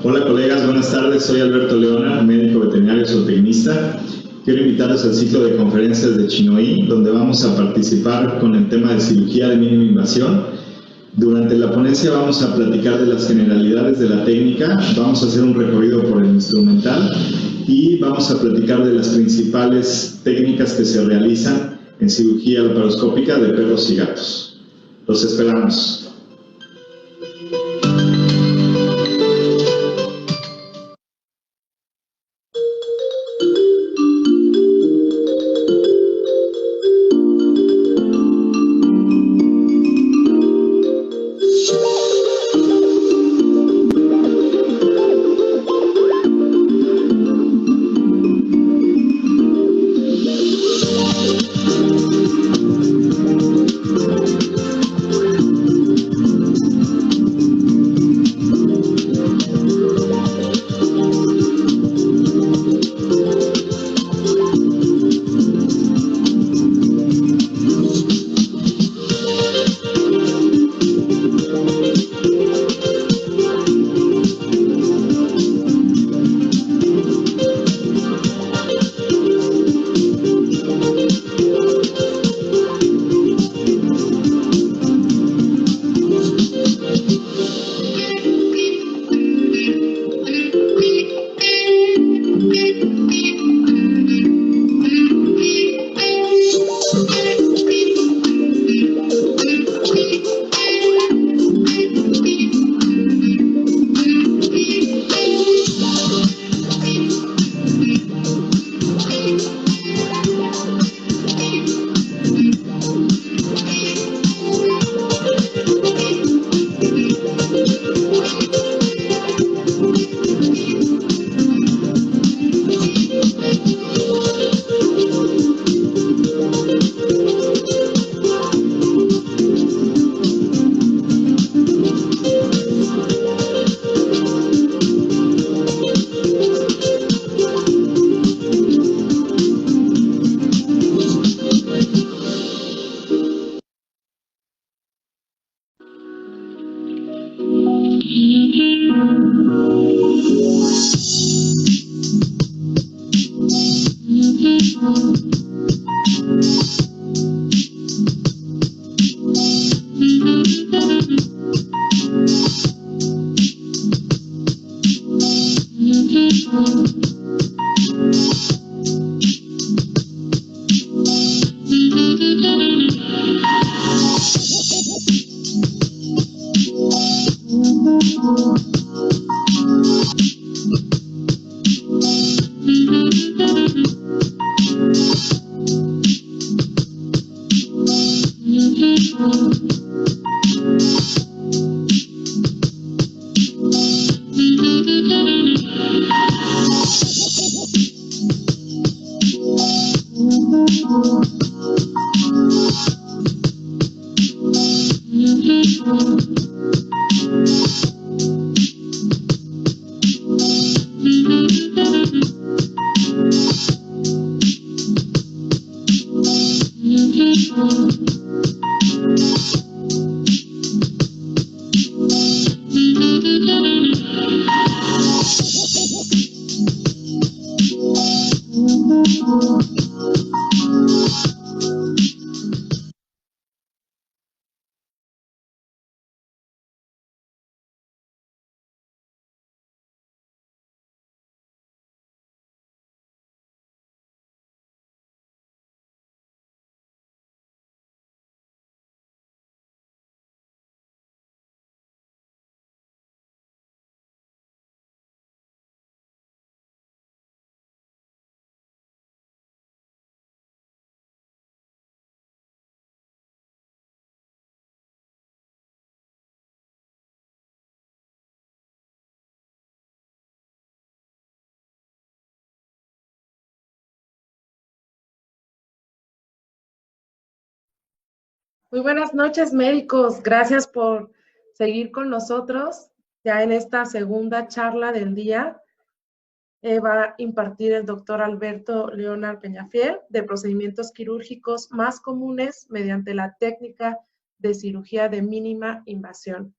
Hola colegas, buenas tardes. Soy Alberto Leona, médico veterinario zootecnista. Quiero invitarlos al ciclo de conferencias de Chinoí, donde vamos a participar con el tema de cirugía de mínima invasión. Durante la ponencia vamos a platicar de las generalidades de la técnica, vamos a hacer un recorrido por el instrumental y vamos a platicar de las principales técnicas que se realizan en cirugía laparoscópica de perros y gatos. Los esperamos. Muy buenas noches, médicos. Gracias por seguir con nosotros ya en esta segunda charla del día. Va a impartir el doctor Alberto Leona Peñafiel de procedimientos quirúrgicos más comunes mediante la técnica de cirugía de mínima invasión.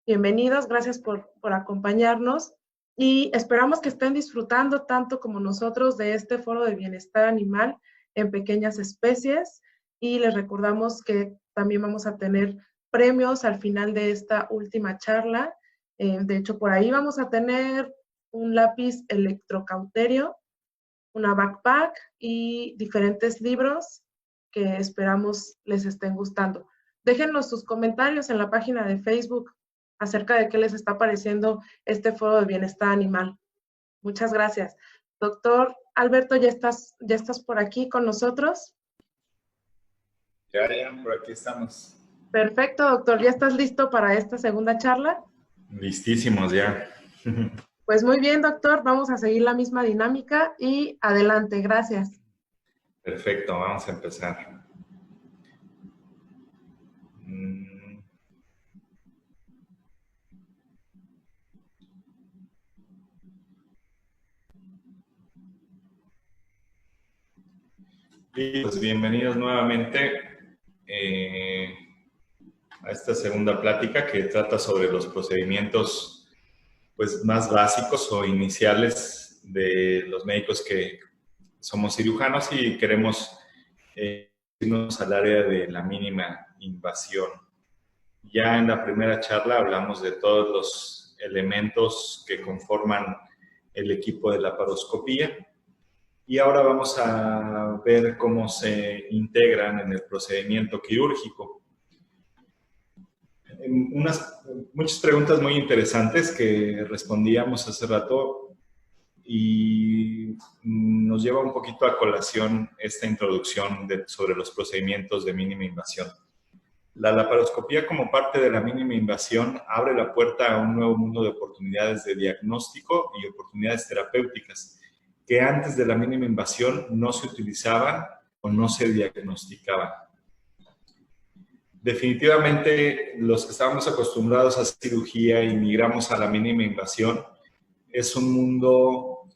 Bienvenidos, gracias por acompañarnos. y esperamos que estén disfrutando tanto como nosotros de este foro de bienestar animal en pequeñas especies, y les recordamos que también vamos a tener premios al final de esta última charla. De hecho, por ahí vamos a tener un lápiz electrocauterio, una backpack y diferentes libros que esperamos les estén gustando. Déjenos sus comentarios en la página de Facebook acerca de qué les está pareciendo este foro de bienestar animal. Muchas gracias. Doctor Alberto, ¿ya estás por aquí con nosotros? Ya, por aquí estamos. Perfecto, doctor. ¿Ya estás listo para esta segunda charla? Listísimos ya. Pues muy bien, doctor. Vamos a seguir la misma dinámica y adelante. Gracias. Perfecto, vamos a empezar. Y pues bienvenidos nuevamente a esta segunda plática que trata sobre los procedimientos pues, más básicos o iniciales de los médicos que somos cirujanos y queremos irnos al área de la mínima invasión. Ya en la primera charla hablamos de todos los elementos que conforman el equipo de laparoscopía y ahora vamos a ver cómo se integran en el procedimiento quirúrgico. Muchas preguntas muy interesantes que respondíamos hace rato y nos lleva un poquito a colación esta introducción sobre los procedimientos de mínima invasión. La laparoscopía como parte de la mínima invasión abre la puerta a un nuevo mundo de oportunidades de diagnóstico y oportunidades terapéuticas que antes de la mínima invasión no se utilizaban o no se diagnosticaban. Definitivamente, los que estábamos acostumbrados a cirugía y migramos a la mínima invasión, es un mundo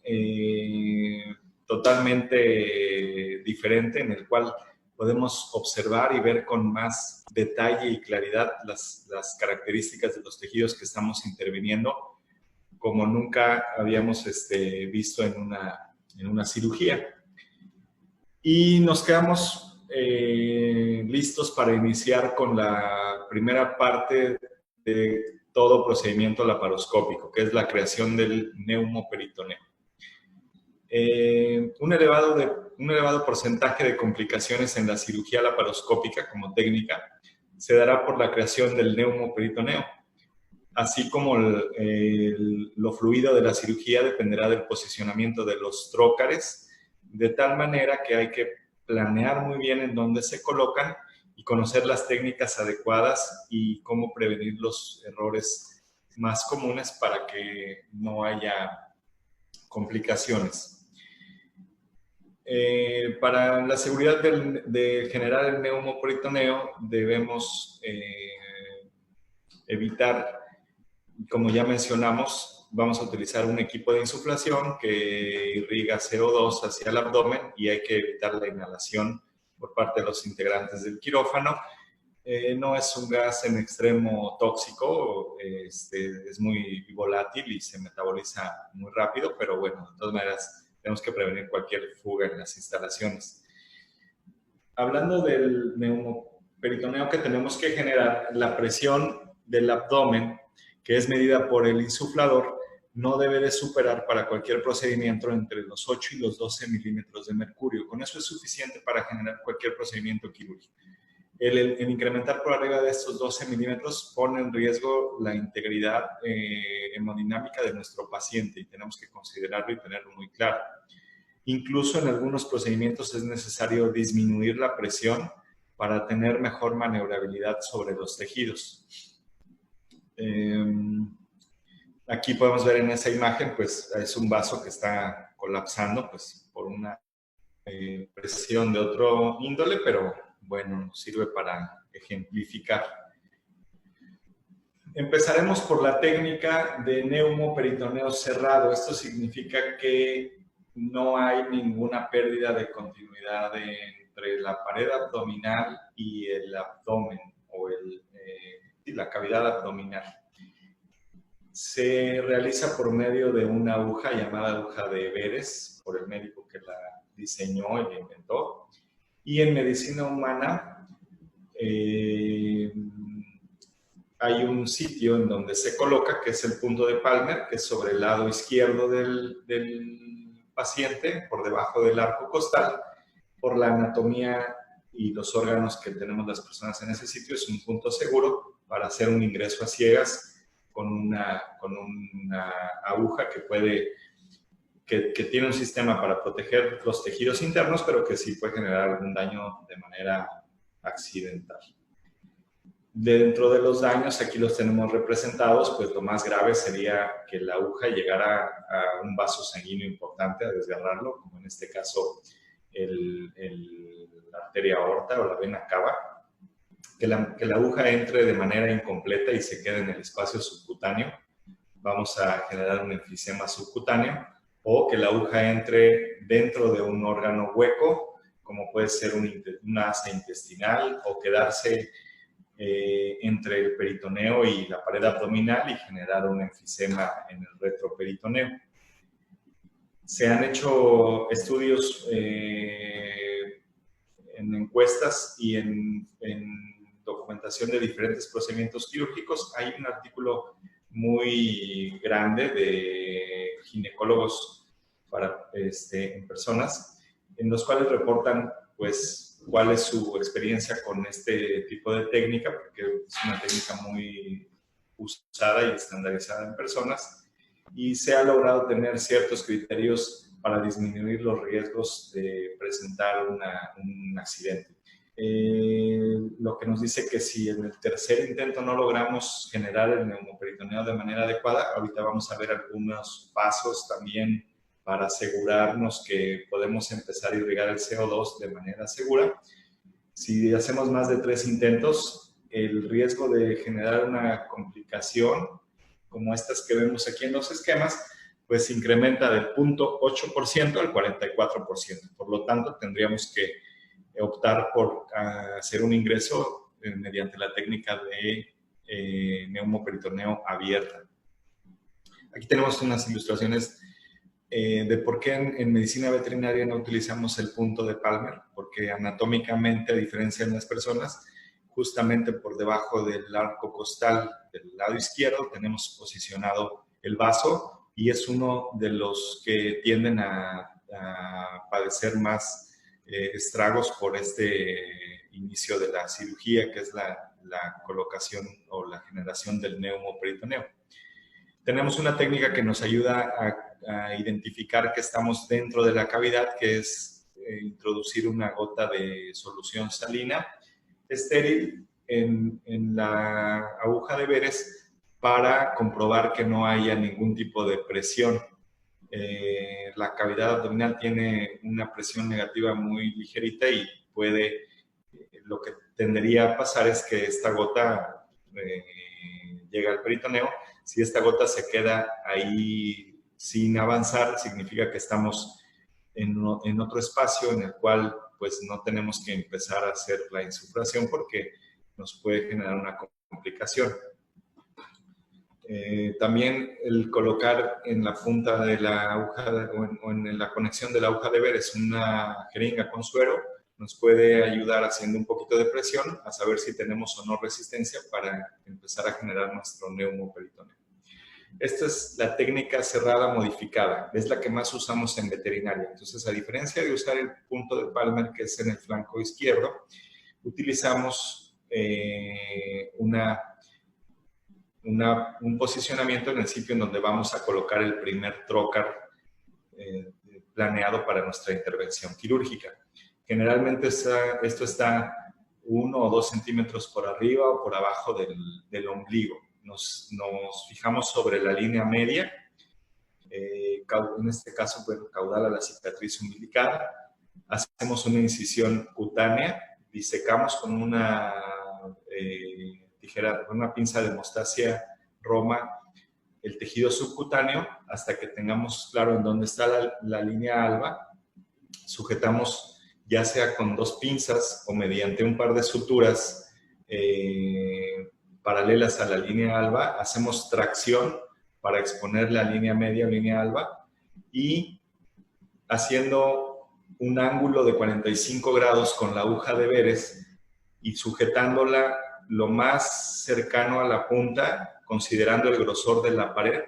totalmente diferente en el cual podemos observar y ver con más detalle y claridad las características de los tejidos que estamos interviniendo, como nunca habíamos visto en una cirugía. Y nos quedamos listos para iniciar con la primera parte de todo procedimiento laparoscópico, que es la creación del neumoperitoneo. Un elevado porcentaje de complicaciones en la cirugía laparoscópica como técnica se dará por la creación del neumoperitoneo, así como lo fluido de la cirugía dependerá del posicionamiento de los trócares, de tal manera que hay que planear muy bien en dónde se colocan y conocer las técnicas adecuadas y cómo prevenir los errores más comunes para que no haya complicaciones. Para la seguridad de generar el neumoperitoneo debemos evitar, como ya mencionamos, vamos a utilizar un equipo de insuflación que irriga CO2 hacia el abdomen y hay que evitar la inhalación por parte de los integrantes del quirófano. No es un gas en extremo tóxico, es muy volátil y se metaboliza muy rápido, pero bueno, de todas maneras tenemos que prevenir cualquier fuga en las instalaciones. Hablando del neumoperitoneo que tenemos que generar, la presión del abdomen, que es medida por el insuflador, no debe de superar para cualquier procedimiento entre los 8 y los 12 milímetros de mercurio. Con eso es suficiente para generar cualquier procedimiento quirúrgico. El incrementar por arriba de estos 12 milímetros pone en riesgo la integridad hemodinámica de nuestro paciente y tenemos que considerarlo y tenerlo muy claro. Incluso en algunos procedimientos es necesario disminuir la presión para tener mejor maniobrabilidad sobre los tejidos. Aquí podemos ver en esa imagen, pues es un vaso que está colapsando pues, por una presión de otro índole, pero bueno, nos sirve para ejemplificar. Empezaremos por la técnica de neumoperitoneo cerrado. Esto significa que no hay ninguna pérdida de continuidad entre la pared abdominal y el abdomen o la cavidad abdominal. Se realiza por medio de una aguja llamada aguja de Veres, por el médico que la diseñó y la inventó. Y en medicina humana hay un sitio en donde se coloca, que es el punto de Palmer, que es sobre el lado izquierdo del paciente, por debajo del arco costal. Por la anatomía y los órganos que tenemos las personas en ese sitio, es un punto seguro para hacer un ingreso a ciegas con una aguja que tiene un sistema para proteger los tejidos internos, pero que sí puede generar algún daño de manera accidental. Dentro de los daños, aquí los tenemos representados, pues lo más grave sería que la aguja llegara a un vaso sanguíneo importante, a desgarrarlo, como en este caso la arteria aorta o la vena cava, que la aguja entre de manera incompleta y se quede en el espacio subcutáneo. Vamos a generar un enfisema subcutáneo, o que la aguja entre dentro de un órgano hueco, como puede ser una asa intestinal, o quedarse entre el peritoneo y la pared abdominal y generar un enfisema en el retroperitoneo. Se han hecho estudios en encuestas y en documentación de diferentes procedimientos quirúrgicos. Hay un artículo muy grande de ginecólogos en personas, en los cuales reportan pues cuál es su experiencia con este tipo de técnica, porque es una técnica muy usada y estandarizada en personas, y se ha logrado tener ciertos criterios para disminuir los riesgos de presentar un accidente. Lo que nos dice que si en el tercer intento no logramos generar el neumoperitoneo de manera adecuada, ahorita vamos a ver algunos pasos también para asegurarnos que podemos empezar a irrigar el CO2 de manera segura. Si hacemos más de 3 intentos, el riesgo de generar una complicación como estas que vemos aquí en los esquemas, pues incrementa del 0.8% al 44%. Por lo tanto, tendríamos que optar por hacer un ingreso mediante la técnica de neumoperitoneo abierta. Aquí tenemos unas ilustraciones de por qué en medicina veterinaria no utilizamos el punto de Palmer, porque anatómicamente, a diferencia de las personas, justamente por debajo del arco costal del lado izquierdo tenemos posicionado el vaso, y es uno de los que tienden a padecer más estragos por este inicio de la cirugía, que es la colocación o la generación del neumoperitoneo. Tenemos una técnica que nos ayuda a identificar que estamos dentro de la cavidad, que es introducir una gota de solución salina estéril en la aguja de Veres para comprobar que no haya ningún tipo de presión. La cavidad abdominal tiene una presión negativa muy ligerita y lo que tendería a pasar es que esta gota llega al peritoneo. Si esta gota se queda ahí sin avanzar, significa que estamos en otro espacio en el cual pues no tenemos que empezar a hacer la insuflación porque nos puede generar una complicación. También el colocar en la punta de la aguja o en la conexión de la aguja de Veres una jeringa con suero nos puede ayudar haciendo un poquito de presión a saber si tenemos o no resistencia para empezar a generar nuestro neumoperitoneo. Esta es la técnica cerrada modificada, es la que más usamos en veterinaria. Entonces, a diferencia de usar el punto de Palmer, que es en el flanco izquierdo, utilizamos un posicionamiento en el sitio en donde vamos a colocar el primer trocar planeado para nuestra intervención quirúrgica. Generalmente esto está 1 o 2 centímetros por arriba o por abajo del ombligo. Nos fijamos sobre la línea media, en este caso caudal a la cicatriz umbilical. Hacemos una incisión cutánea, disecamos con una tijera, con una pinza de Mostacia Roma, el tejido subcutáneo hasta que tengamos claro en dónde está la línea alba. Sujetamos ya sea con 2 pinzas o mediante un par de suturas paralelas a la línea alba, hacemos tracción para exponer la línea media o línea alba y haciendo un ángulo de 45 grados con la aguja de Veress y sujetándola lo más cercano a la punta, considerando el grosor de la pared.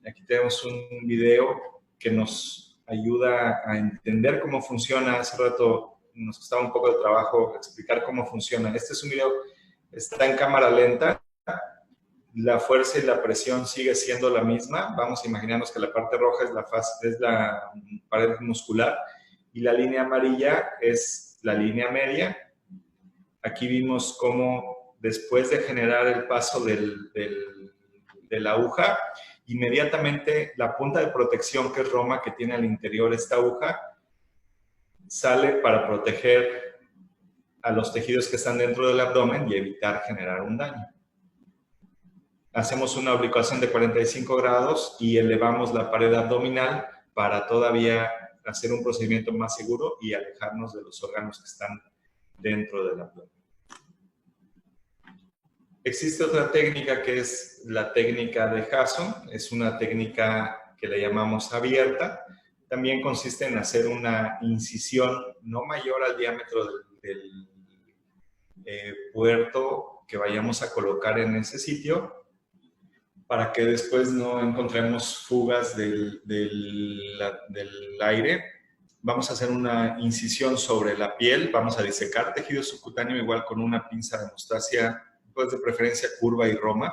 Aquí tenemos un video que nos ayuda a entender cómo funciona. Hace rato nos costaba un poco de trabajo explicar cómo funciona. Este es un video, está en cámara lenta. La fuerza y la presión sigue siendo la misma. Vamos a imaginarnos que la parte roja es la pared muscular y la línea amarilla es la línea media. Aquí vimos cómo después de generar el paso de la aguja, inmediatamente la punta de protección, que es Roma, que tiene al interior esta aguja, sale para proteger a los tejidos que están dentro del abdomen y evitar generar un daño. Hacemos una oblicuación de 45 grados y elevamos la pared abdominal para todavía hacer un procedimiento más seguro y alejarnos de los órganos que están dentro del abdomen. Existe otra técnica que es la técnica de Hasson. Es una técnica que le llamamos abierta. También consiste en hacer una incisión no mayor al diámetro del puerto que vayamos a colocar en ese sitio, para que después no encontremos fugas del aire. Vamos a hacer una incisión sobre la piel, vamos a disecar tejido subcutáneo igual con una pinza de hemostasia, pues de preferencia curva y Roma,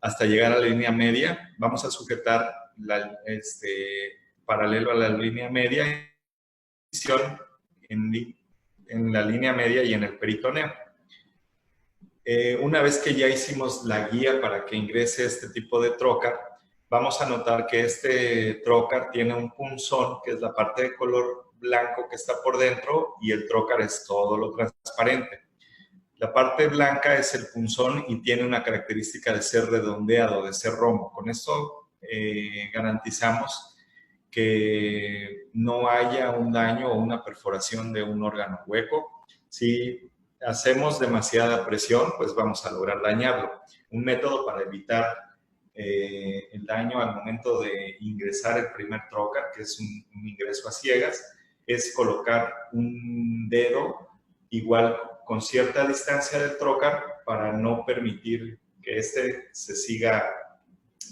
hasta llegar a la línea media. Vamos a sujetar paralelo a la línea media, incisión en la línea media y en el peritoneo. Una vez que ya hicimos la guía para que ingrese este tipo de trocar, vamos a notar que este trocar tiene un punzón, que es la parte de color blanco que está por dentro, y el trocar es todo lo transparente. La parte blanca es el punzón y tiene una característica de ser redondeado, de ser rombo. Con esto garantizamos que no haya un daño o una perforación de un órgano hueco. Si hacemos demasiada presión, pues vamos a lograr dañarlo. Un método para evitar el daño al momento de ingresar el primer trocar, que es un ingreso a ciegas, es colocar un dedo igual con cierta distancia del trocar para no permitir que este se siga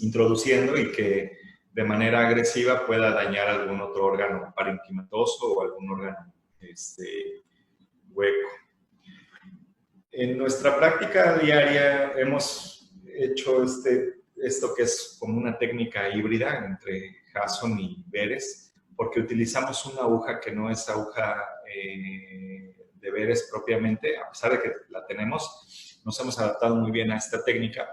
introduciendo y que de manera agresiva pueda dañar algún otro órgano parenquimatoso o algún órgano hueco. En nuestra práctica diaria hemos hecho esto que es como una técnica híbrida entre Hasson y Veress, porque utilizamos una aguja que no es aguja de Veress propiamente, a pesar de que la tenemos. Nos hemos adaptado muy bien a esta técnica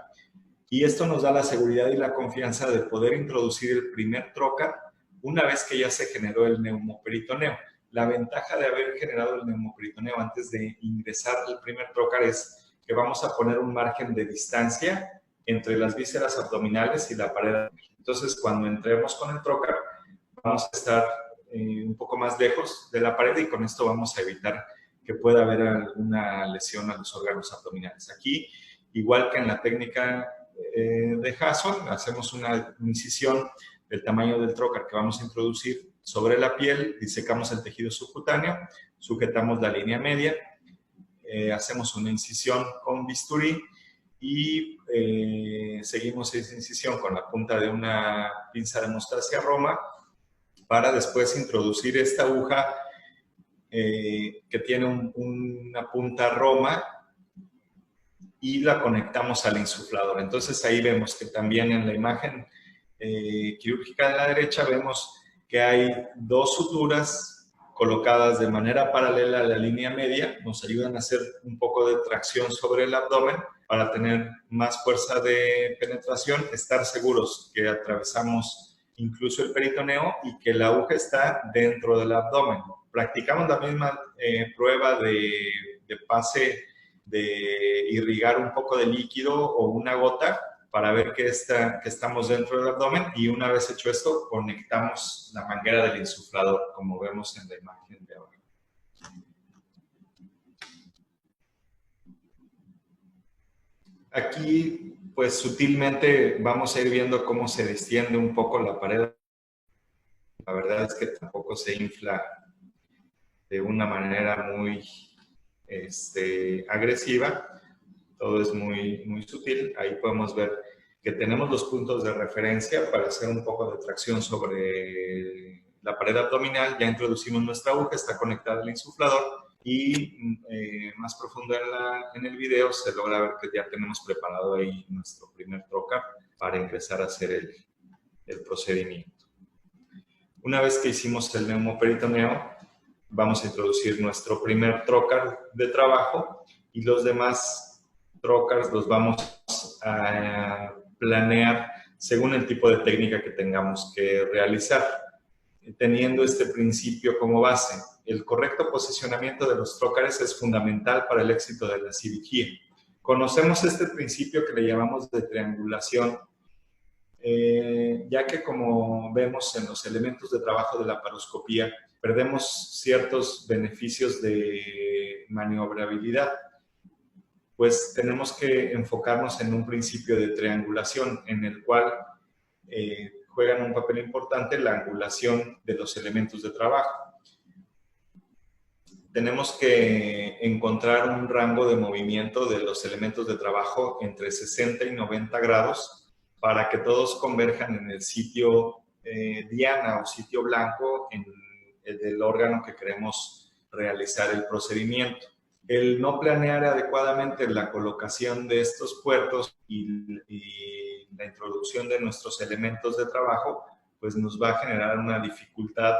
y esto nos da la seguridad y la confianza de poder introducir el primer trocar una vez que ya se generó el neumoperitoneo. La ventaja de haber generado el neumoperitoneo antes de ingresar el primer trocar es que vamos a poner un margen de distancia entre las vísceras abdominales y la pared. Entonces, cuando entremos con el trocar, vamos a estar un poco más lejos de la pared y con esto vamos a evitar que pueda haber alguna lesión a los órganos abdominales. Aquí, igual que en la técnica de Hasson, hacemos una incisión del tamaño del trocar que vamos a introducir sobre la piel, disecamos el tejido subcutáneo, sujetamos la línea media, hacemos una incisión con bisturí y seguimos esa incisión con la punta de una pinza de hemostasia Roma para después introducir esta aguja que tiene una punta Roma y la conectamos al insuflador. Entonces ahí vemos que también en la imagen quirúrgica de la derecha vemos que hay dos suturas colocadas de manera paralela a la línea media, nos ayudan a hacer un poco de tracción sobre el abdomen para tener más fuerza de penetración, estar seguros que atravesamos incluso el peritoneo y que la aguja está dentro del abdomen. Practicamos la misma prueba de pase, de irrigar un poco de líquido o una gota para ver que estamos dentro del abdomen, y una vez hecho esto, conectamos la manguera del insuflador, como vemos en la imagen de ahora. Aquí pues sutilmente vamos a ir viendo cómo se distiende un poco la pared. La verdad es que tampoco se infla de una manera muy agresiva. Todo es muy, muy sutil. Ahí podemos ver que tenemos los puntos de referencia para hacer un poco de tracción sobre la pared abdominal. Ya introducimos nuestra aguja, está conectada al insuflador y más profundo en el video se logra ver que ya tenemos preparado ahí nuestro primer trocar para empezar a hacer el procedimiento. Una vez que hicimos el neumoperitoneo, vamos a introducir nuestro primer trocar de trabajo y los demás trocars los vamos a planear según el tipo de técnica que tengamos que realizar, teniendo este principio como base. El correcto posicionamiento de los trocares es fundamental para el éxito de la cirugía. Conocemos este principio que le llamamos de triangulación, ya que como vemos en los elementos de trabajo de la laparoscopía, perdemos ciertos beneficios de maniobrabilidad, pues tenemos que enfocarnos en un principio de triangulación en el cual juegan un papel importante la angulación de los elementos de trabajo. Tenemos que encontrar un rango de movimiento de los elementos de trabajo entre 60 y 90 grados para que todos converjan en el sitio diana o sitio blanco en del órgano que queremos realizar el procedimiento. El no planear adecuadamente la colocación de estos puertos y la introducción de nuestros elementos de trabajo, pues nos va a generar una dificultad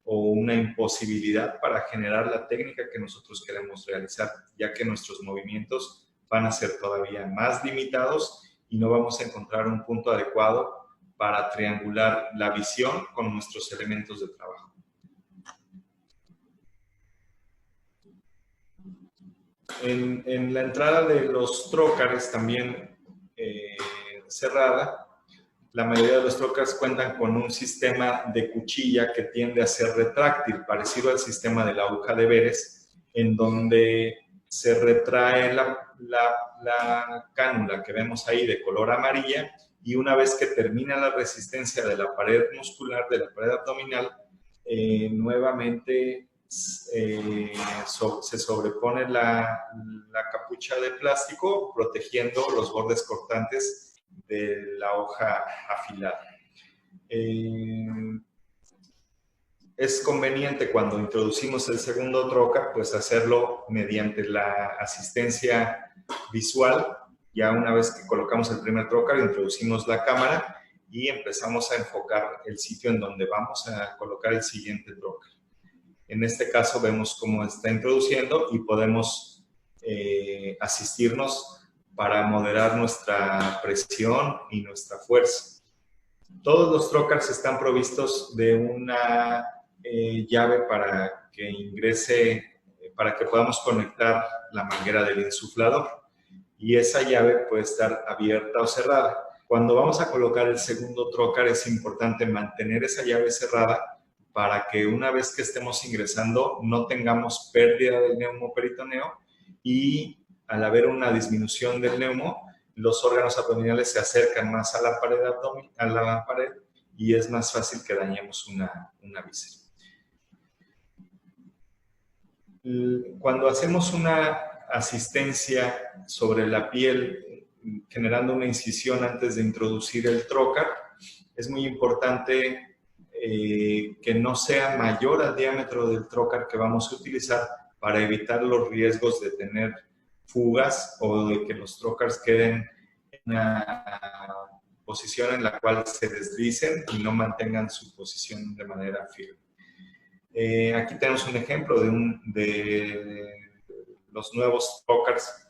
o una imposibilidad para generar la técnica que nosotros queremos realizar, ya que nuestros movimientos van a ser todavía más limitados y no vamos a encontrar un punto adecuado para triangular la visión con nuestros elementos de trabajo. En la entrada de los trócares también cerrada, la mayoría de los trócares cuentan con un sistema de cuchilla que tiende a ser retráctil, parecido al sistema de la aguja de Veress, en donde se retrae la cánula que vemos ahí de color amarilla y una vez que termina la resistencia de la pared muscular, de la pared abdominal, nuevamente se sobrepone la capucha de plástico protegiendo los bordes cortantes de la hoja afilada. Es conveniente cuando introducimos el segundo trocar, pues hacerlo mediante la asistencia visual. Ya una vez que colocamos el primer trocar, introducimos la cámara y empezamos a enfocar el sitio en donde vamos a colocar el siguiente trocar. En este caso vemos cómo está introduciendo y podemos asistirnos para moderar nuestra presión y nuestra fuerza. Todos los trocars están provistos de una llave para que ingrese, para que podamos conectar la manguera del insuflador. Y esa llave puede estar abierta o cerrada. Cuando vamos a colocar el segundo trocar es importante mantener esa llave cerrada para que una vez que estemos ingresando no tengamos pérdida del neumoperitoneo y al haber una disminución del neumo, los órganos abdominales se acercan más a la pared, y es más fácil que dañemos una víscera. Cuando hacemos una asistencia sobre la piel generando una incisión antes de introducir el trocar, es muy importante que no sea mayor al diámetro del trocar que vamos a utilizar para evitar los riesgos de tener fugas o de que los trocars queden en una posición en la cual se deslicen y no mantengan su posición de manera firme. Aquí tenemos un ejemplo de los nuevos trocars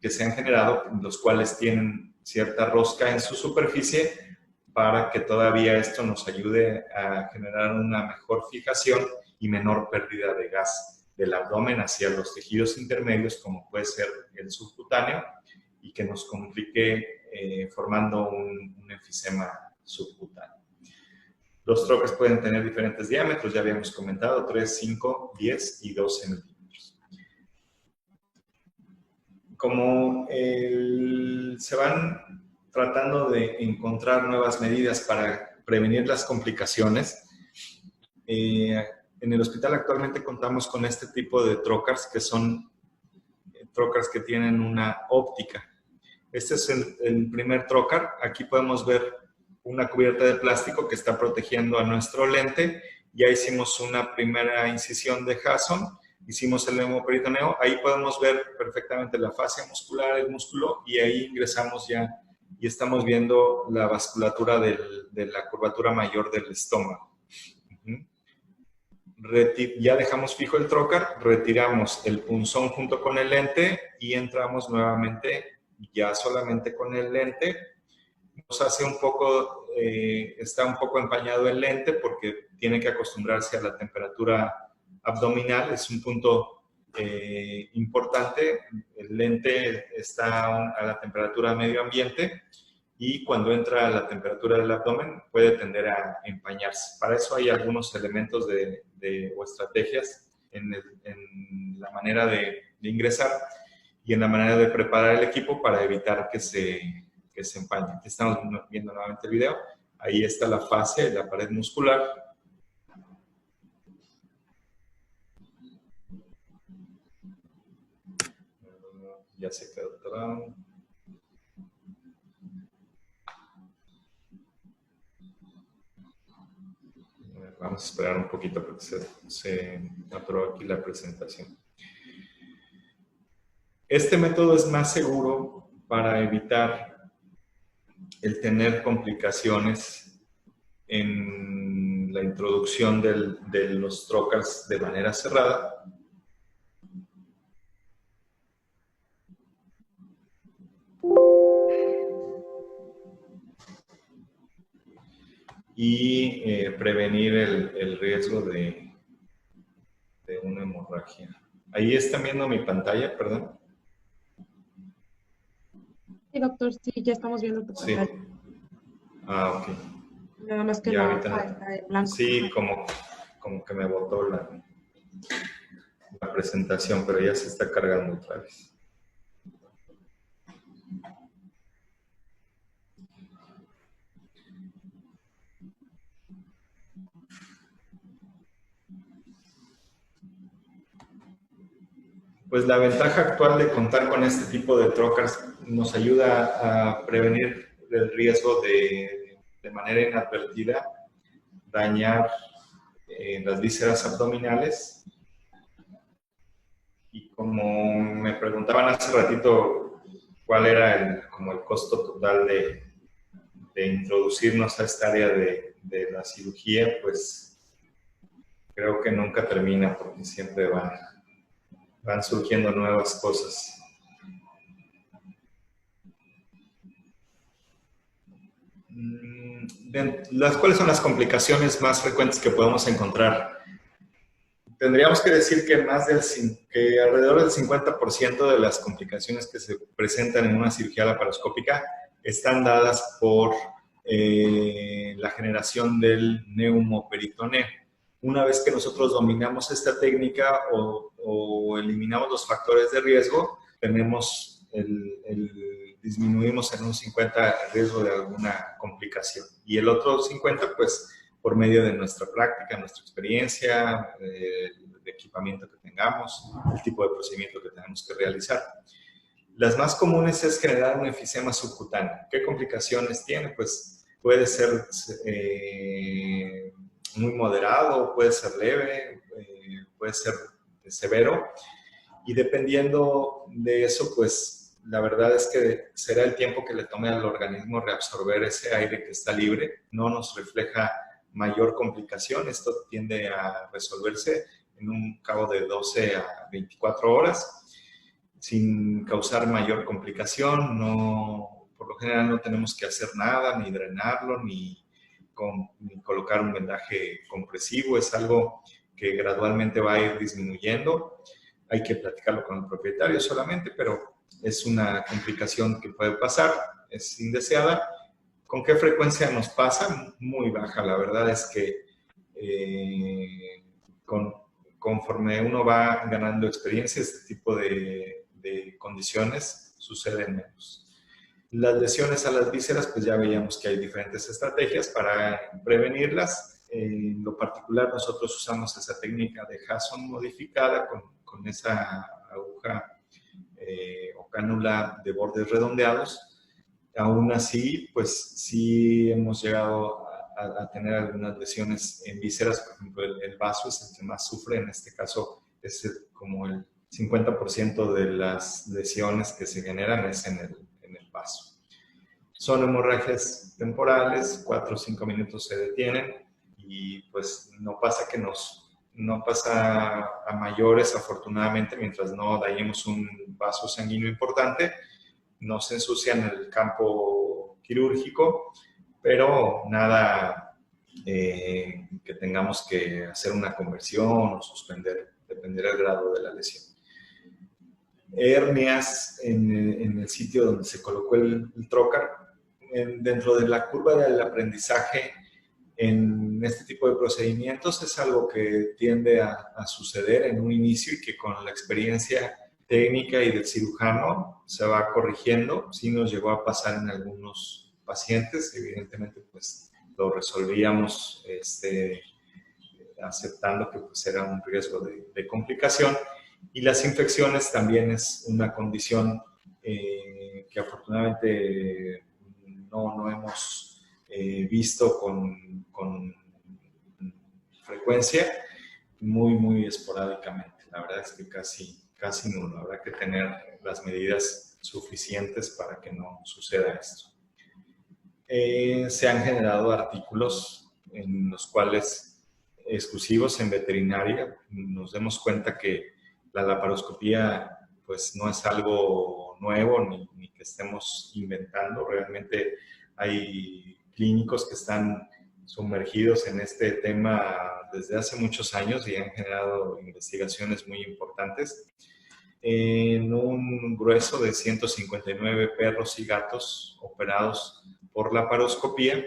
que se han generado, los cuales tienen cierta rosca en su superficie para que todavía esto nos ayude a generar una mejor fijación y menor pérdida de gas del abdomen hacia los tejidos intermedios, como puede ser el subcutáneo, y que nos complique formando un enfisema subcutáneo. Los trocars pueden tener diferentes diámetros, ya habíamos comentado, 3, 5, 10 y 12 milímetros. como se van tratando de encontrar nuevas medidas para prevenir las complicaciones, en el hospital actualmente contamos con este tipo de trocars, que son trocars que tienen una óptica. Este es el primer trocar. Aquí podemos ver una cubierta de plástico que está protegiendo a nuestro lente. Ya hicimos una primera incisión de Hasson, hicimos el neumoperitoneo. Ahí podemos ver perfectamente la fascia muscular, el músculo, y ahí ingresamos ya y estamos viendo la vasculatura de la curvatura mayor del estómago. Ya dejamos fijo el trocar, retiramos el punzón junto con el lente y entramos nuevamente ya solamente con el lente. Nos hace un poco, está un poco empañado el lente porque tiene que acostumbrarse a la temperatura abdominal, es un punto importante. El lente está a la temperatura medio ambiente y cuando entra a la temperatura del abdomen puede tender a empañarse. Para eso hay algunos elementos o estrategias en la manera de ingresar y en la manera de preparar el equipo para evitar que se empañe. Aquí estamos viendo nuevamente el video. Ahí está la fascia y la pared muscular. Ya se quedó atorado. Vamos a esperar un poquito porque se atoró aquí la presentación. Este método es más seguro para evitar el tener complicaciones en la introducción de los trocars de manera cerrada. Y prevenir el riesgo de una hemorragia. Ahí están viendo mi pantalla, perdón. Sí, doctor, sí, ya estamos viendo tu pantalla. Sí. Ah, ok. Nada más que ya la ahorita, hoja está en blanco. Sí, como que me botó la presentación, pero ya se está cargando otra vez. Pues la ventaja actual de contar con este tipo de trocars nos ayuda a prevenir el riesgo de manera inadvertida dañar las vísceras abdominales. Y como me preguntaban hace ratito cuál era como el costo total de introducirnos a esta área de la cirugía, pues creo que nunca termina porque siempre van surgiendo nuevas cosas. ¿Cuáles son las complicaciones más frecuentes que podemos encontrar? Tendríamos que decir que alrededor del 50% de las complicaciones que se presentan en una cirugía laparoscópica están dadas por la generación del neumoperitoneo. Una vez que nosotros dominamos esta técnica o eliminamos los factores de riesgo, disminuimos en un 50% el riesgo de alguna complicación. Y el otro 50%, pues, por medio de nuestra práctica, nuestra experiencia, el equipamiento que tengamos, el tipo de procedimiento que tenemos que realizar. Las más comunes es generar un enfisema subcutáneo. ¿Qué complicaciones tiene? Pues puede ser muy moderado, puede ser leve, puede ser severo. Y dependiendo de eso, pues la verdad es que será el tiempo que le tome al organismo reabsorber ese aire que está libre. No nos refleja mayor complicación. Esto tiende a resolverse en un cabo de 12 a 24 horas sin causar mayor complicación. Por lo general no tenemos que hacer nada, ni drenarlo, ni colocar un vendaje compresivo. Es algo que gradualmente va a ir disminuyendo. Hay que platicarlo con el propietario solamente, pero es una complicación que puede pasar, es indeseada. ¿Con qué frecuencia nos pasa? Muy baja. La verdad es que conforme uno va ganando experiencia, este tipo de de condiciones suceden menos. Las lesiones a las vísceras, pues ya veíamos que hay diferentes estrategias para prevenirlas. En lo particular, nosotros usamos esa técnica de Hasson modificada con esa aguja o cánula de bordes redondeados. Aún así, pues sí hemos llegado a tener algunas lesiones en vísceras. Por ejemplo, el vaso es el que más sufre. En este caso, es como el 50% de las lesiones que se generan es en el vaso. Son hemorragias temporales, 4 o 5 minutos se detienen y pues no pasa a mayores, afortunadamente, mientras no dañemos un vaso sanguíneo importante. No se ensucia en el campo quirúrgico, pero nada que tengamos que hacer una conversión o suspender, dependerá del grado de la lesión. Hernias en el sitio donde se colocó el trocar. Dentro de la curva del aprendizaje en este tipo de procedimientos es algo que tiende a suceder en un inicio y que con la experiencia técnica y del cirujano se va corrigiendo. Sí nos llegó a pasar en algunos pacientes, evidentemente pues lo resolvíamos aceptando que pues era un riesgo de complicación. Y las infecciones también es una condición que afortunadamente no hemos visto con frecuencia, muy esporádicamente. La verdad es que casi nulo. Habrá que tener las medidas suficientes para que no suceda esto. Se han generado artículos en los cuales, exclusivos en veterinaria, nos demos cuenta que la laparoscopía pues no es algo nuevo ni que estemos inventando. Realmente hay clínicos que están sumergidos en este tema desde hace muchos años y han generado investigaciones muy importantes. En un grueso de 159 perros y gatos operados por laparoscopía,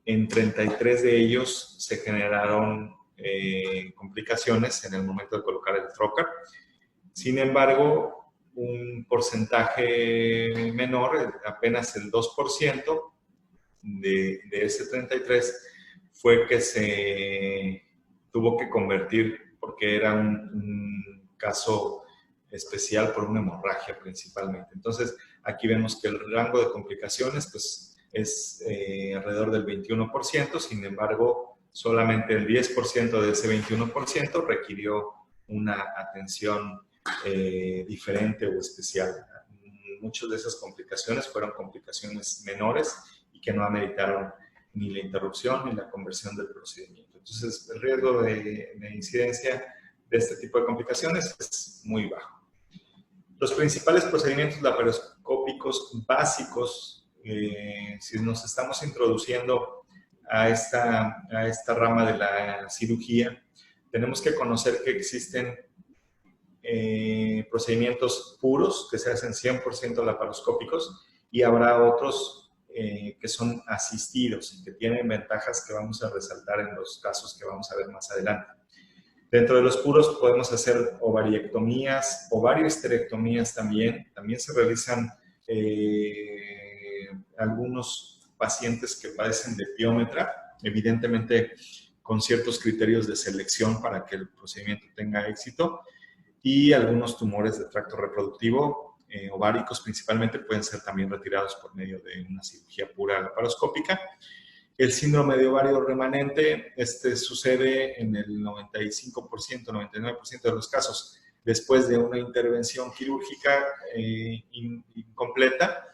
en 33 de ellos se generaron complicaciones en el momento de colocar el trocar. Sin embargo, un porcentaje menor, apenas el 2% de ese 33, fue que se tuvo que convertir porque era un caso especial por una hemorragia principalmente. Entonces, aquí vemos que el rango de complicaciones pues, es alrededor del 21%, sin embargo, solamente el 10% de ese 21% requirió una atención diferente o especial. Muchas de esas complicaciones fueron complicaciones menores y que no ameritaron ni la interrupción ni la conversión del procedimiento. Entonces, el riesgo de incidencia de este tipo de complicaciones es muy bajo. Los principales procedimientos laparoscópicos básicos, si nos estamos introduciendo a esta rama de la cirugía, tenemos que conocer que existen procedimientos puros que se hacen 100% laparoscópicos y habrá otros que son asistidos y que tienen ventajas que vamos a resaltar en los casos que vamos a ver más adelante. Dentro de los puros podemos hacer ovariectomías, ovariohisterectomías también. También se realizan algunos pacientes que padecen de piómetra, evidentemente con ciertos criterios de selección para que el procedimiento tenga éxito. Y algunos tumores de tracto reproductivo, ováricos principalmente, pueden ser también retirados por medio de una cirugía pura laparoscópica. El síndrome de ovario remanente, sucede en el 95%, 99% de los casos después de una intervención quirúrgica incompleta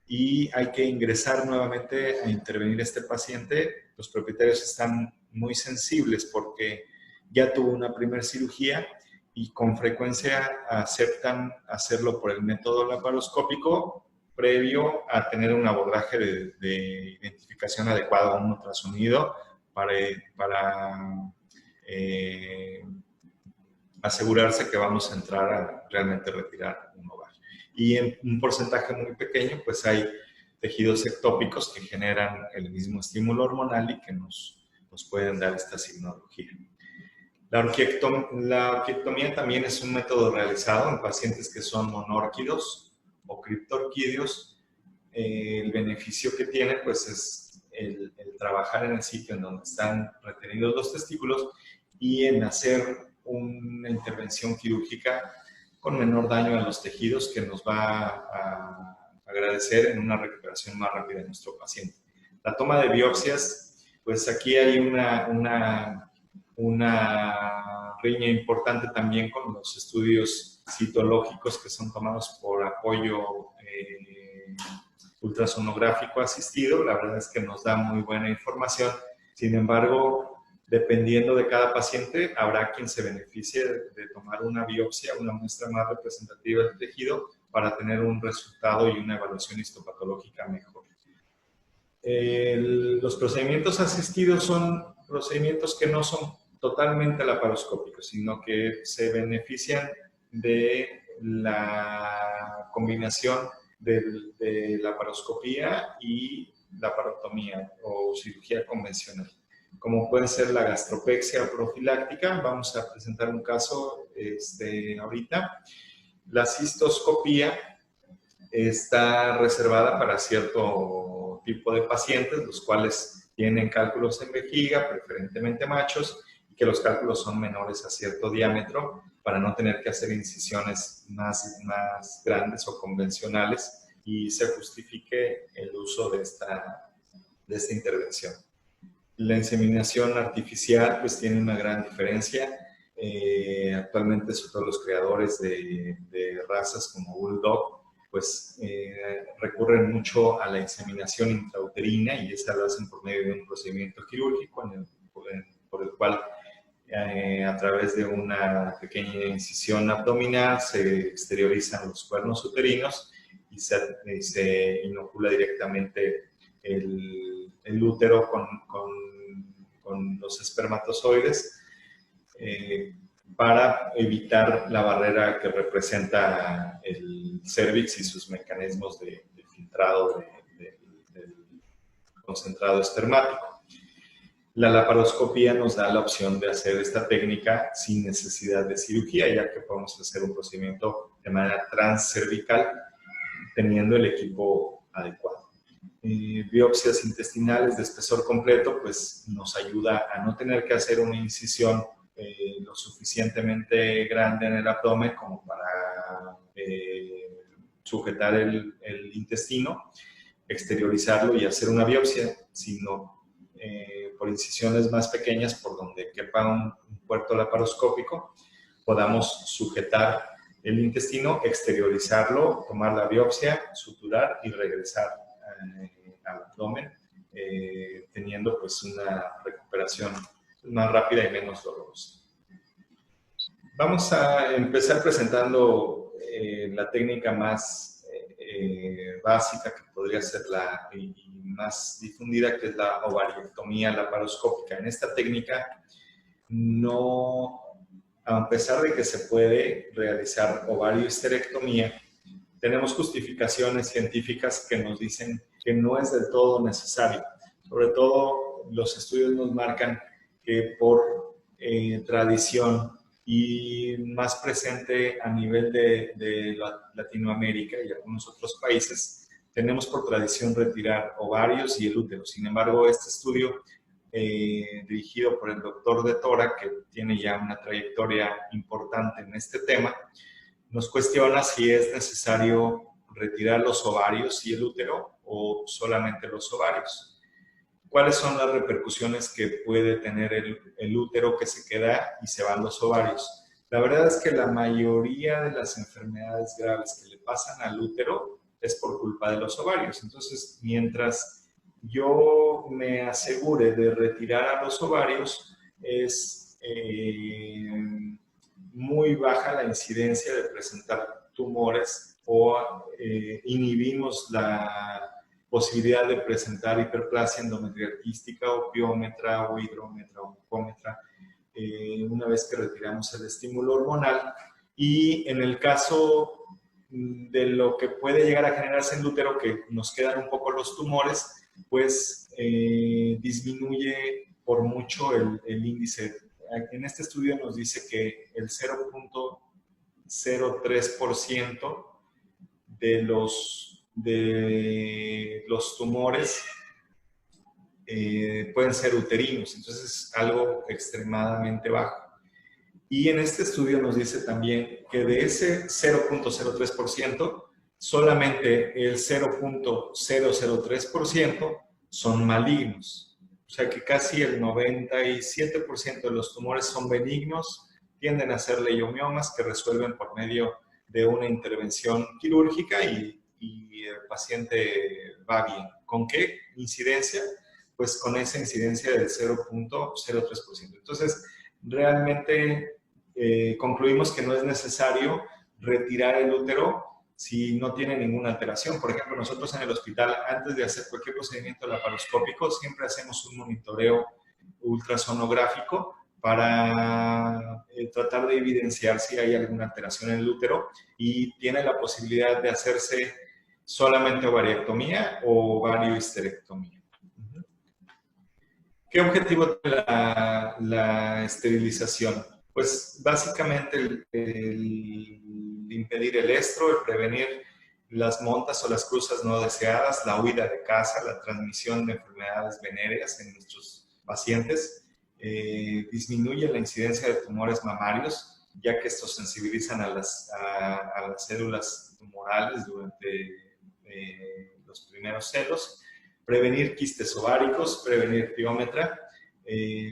y hay que ingresar nuevamente a intervenir este paciente. Los propietarios están muy sensibles porque ya tuvo una primera cirugía y con frecuencia aceptan hacerlo por el método laparoscópico previo a tener un abordaje de identificación adecuado a un ultrasonido para asegurarse que vamos a entrar a realmente retirar un ovario. Y en un porcentaje muy pequeño, pues hay tejidos ectópicos que generan el mismo estímulo hormonal y que nos pueden dar esta signología. La orquiectomía también es un método realizado en pacientes que son monórquidos o criptorquídeos. El beneficio que tiene pues es el trabajar en el sitio en donde están retenidos los testículos y en hacer una intervención quirúrgica con menor daño a los tejidos, que nos va a agradecer en una recuperación más rápida de nuestro paciente. La toma de biopsias, pues aquí hay una riña importante también con los estudios citológicos que son tomados por apoyo ultrasonográfico asistido. La verdad es que nos da muy buena información. Sin embargo, dependiendo de cada paciente, habrá quien se beneficie de tomar una biopsia, una muestra más representativa del tejido, para tener un resultado y una evaluación histopatológica mejor. Los procedimientos asistidos son procedimientos que no son totalmente laparoscópicos, sino que se benefician de la combinación de laparoscopía y laparotomía o cirugía convencional, como puede ser la gastropexia profiláctica. Vamos a presentar un caso ahorita. La cistoscopía está reservada para cierto tipo de pacientes, los cuales tienen cálculos en vejiga, preferentemente machos, y que los cálculos son menores a cierto diámetro, para no tener que hacer incisiones más grandes o convencionales y se justifique el uso de esta intervención. La inseminación artificial pues tiene una gran diferencia. Actualmente, sobre todo los creadores de razas como Bulldog, pues recurren mucho a la inseminación intrauterina, y esa lo hacen por medio de un procedimiento quirúrgico por el cual a través de una pequeña incisión abdominal se exteriorizan los cuernos uterinos y se inocula directamente el útero con los espermatozoides para evitar la barrera que representa el cérvix y sus mecanismos de filtrado del concentrado espermático. La laparoscopía nos da la opción de hacer esta técnica sin necesidad de cirugía, ya que podemos hacer un procedimiento de manera transcervical teniendo el equipo adecuado. Biopsias intestinales de espesor completo pues nos ayuda a no tener que hacer una incisión lo suficientemente grande en el abdomen como para sujetar el intestino, exteriorizarlo y hacer una biopsia, sino por incisiones más pequeñas por donde quepa un puerto laparoscópico, podamos sujetar el intestino, exteriorizarlo, tomar la biopsia, suturar y regresar al abdomen, teniendo pues una recuperación más rápida y menos dolorosa. Vamos a empezar presentando la técnica más básica, que podría ser la más difundida, que es la ovariectomía laparoscópica. En esta técnica, a pesar de que se puede realizar ovariohisterectomía, tenemos justificaciones científicas que nos dicen que no es del todo necesario. Sobre todo, los estudios nos marcan que por tradición y más presente a nivel de Latinoamérica y algunos otros países, tenemos por tradición retirar ovarios y el útero. Sin embargo, este estudio dirigido por el doctor de Tora, que tiene ya una trayectoria importante en este tema, nos cuestiona si es necesario retirar los ovarios y el útero o solamente los ovarios. ¿Cuáles son las repercusiones que puede tener el útero que se queda y se van los ovarios? La verdad es que la mayoría de las enfermedades graves que le pasan al útero es por culpa de los ovarios. Entonces, mientras yo me asegure de retirar a los ovarios, es muy baja la incidencia de presentar tumores o inhibimos la posibilidad de presentar hiperplasia endometrial-quística o piómetra o hidrómetra o mucómetra una vez que retiramos el estímulo hormonal. Y en el caso de lo que puede llegar a generarse en el útero, que nos quedan un poco los tumores, pues disminuye por mucho el índice en este estudio nos dice que el 0.03% de los tumores pueden ser uterinos, entonces es algo extremadamente bajo. Y en este estudio nos dice también que de ese 0.03%, solamente el 0.003% son malignos. O sea que casi el 97% de los tumores son benignos, tienden a ser leiomiomas que resuelven por medio de una intervención quirúrgica y el paciente va bien. ¿Con qué incidencia? Pues con esa incidencia del 0.03%. Entonces, realmente concluimos que no es necesario retirar el útero si no tiene ninguna alteración. Por ejemplo, nosotros en el hospital, antes de hacer cualquier procedimiento laparoscópico, siempre hacemos un monitoreo ultrasonográfico para tratar de evidenciar si hay alguna alteración en el útero, y tiene la posibilidad de hacerse solamente ovariectomía o ovariohisterectomía. ¿Qué objetivo tiene la esterilización? Pues básicamente el impedir el estro, el prevenir las montas o las cruzas no deseadas, la huida de casa, la transmisión de enfermedades venéreas en nuestros pacientes, disminuye la incidencia de tumores mamarios, ya que estos sensibilizan a las células tumorales durante los primeros celos, prevenir quistes ováricos, prevenir piómetra,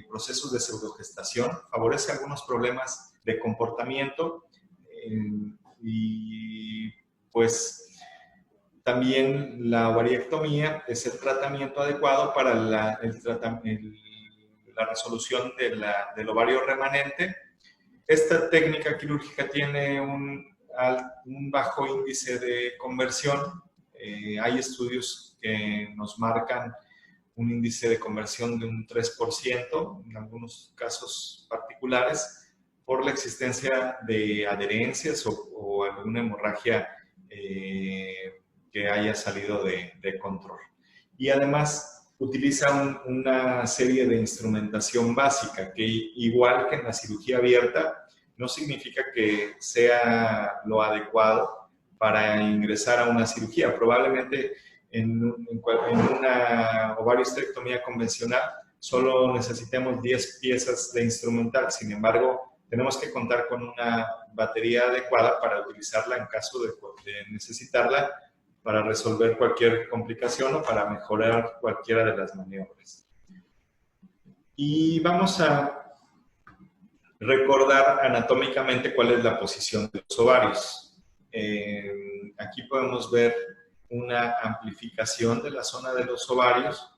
procesos de pseudogestación, favorece algunos problemas de comportamiento y pues también la ovariectomía es el tratamiento adecuado para la resolución del ovario remanente. Esta técnica quirúrgica tiene un bajo índice de conversión. Hay estudios que nos marcan un índice de conversión de un 3% en algunos casos particulares por la existencia de adherencias o alguna hemorragia que haya salido de control. Y además utiliza una serie de instrumentación básica que, igual que en la cirugía abierta, no significa que sea lo adecuado para ingresar a una cirugía. Probablemente en una ovariohisterectomía convencional solo necesitemos 10 piezas de instrumental. Sin embargo, tenemos que contar con una batería adecuada para utilizarla en caso de necesitarla para resolver cualquier complicación o para mejorar cualquiera de las maniobras. Y vamos a recordar anatómicamente cuál es la posición de los ovarios. Aquí podemos ver una amplificación de la zona de los ovarios,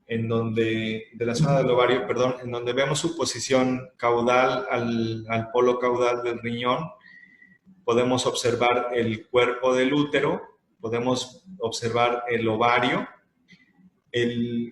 en donde vemos su posición caudal al polo caudal del riñón. Podemos observar el cuerpo del útero, podemos observar el ovario.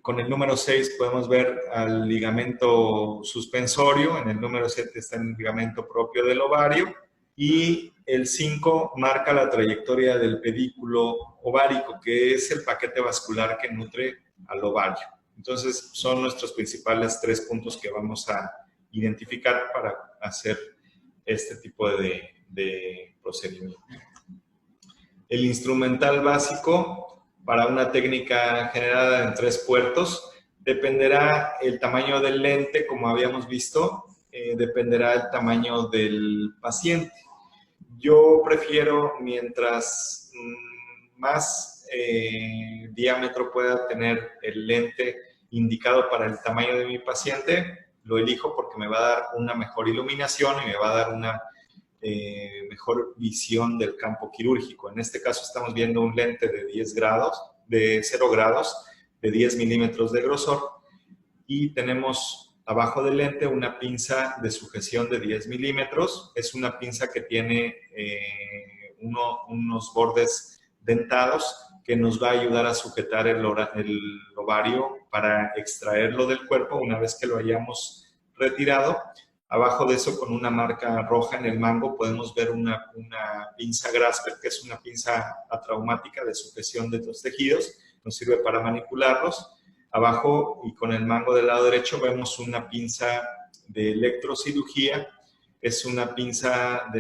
Con el número 6 podemos ver al ligamento suspensorio, en el número 7 está el ligamento propio del ovario, y el 5 marca la trayectoria del pedículo ovárico, que es el paquete vascular que nutre al ovario. Entonces, son nuestros principales 3 puntos que vamos a identificar para hacer este tipo de procedimiento. El instrumental básico para una técnica generada en 3 puertos dependerá el tamaño del lente, como habíamos visto, dependerá el tamaño del paciente. Yo prefiero, mientras más diámetro pueda tener el lente indicado para el tamaño de mi paciente, lo elijo porque me va a dar una mejor iluminación y me va a dar una mejor visión del campo quirúrgico. En este caso estamos viendo un lente de 0 grados, de 10 milímetros de grosor, y tenemos abajo del lente una pinza de sujeción de 10 milímetros. Es una pinza que tiene unos bordes dentados que nos va a ayudar a sujetar el ovario para extraerlo del cuerpo una vez que lo hayamos retirado. Abajo de eso, con una marca roja en el mango, podemos ver una pinza Grasper, que es una pinza atraumática de sujeción de los tejidos. Nos sirve para manipularlos. Abajo y con el mango del lado derecho vemos una pinza de electrocirugía. Es una pinza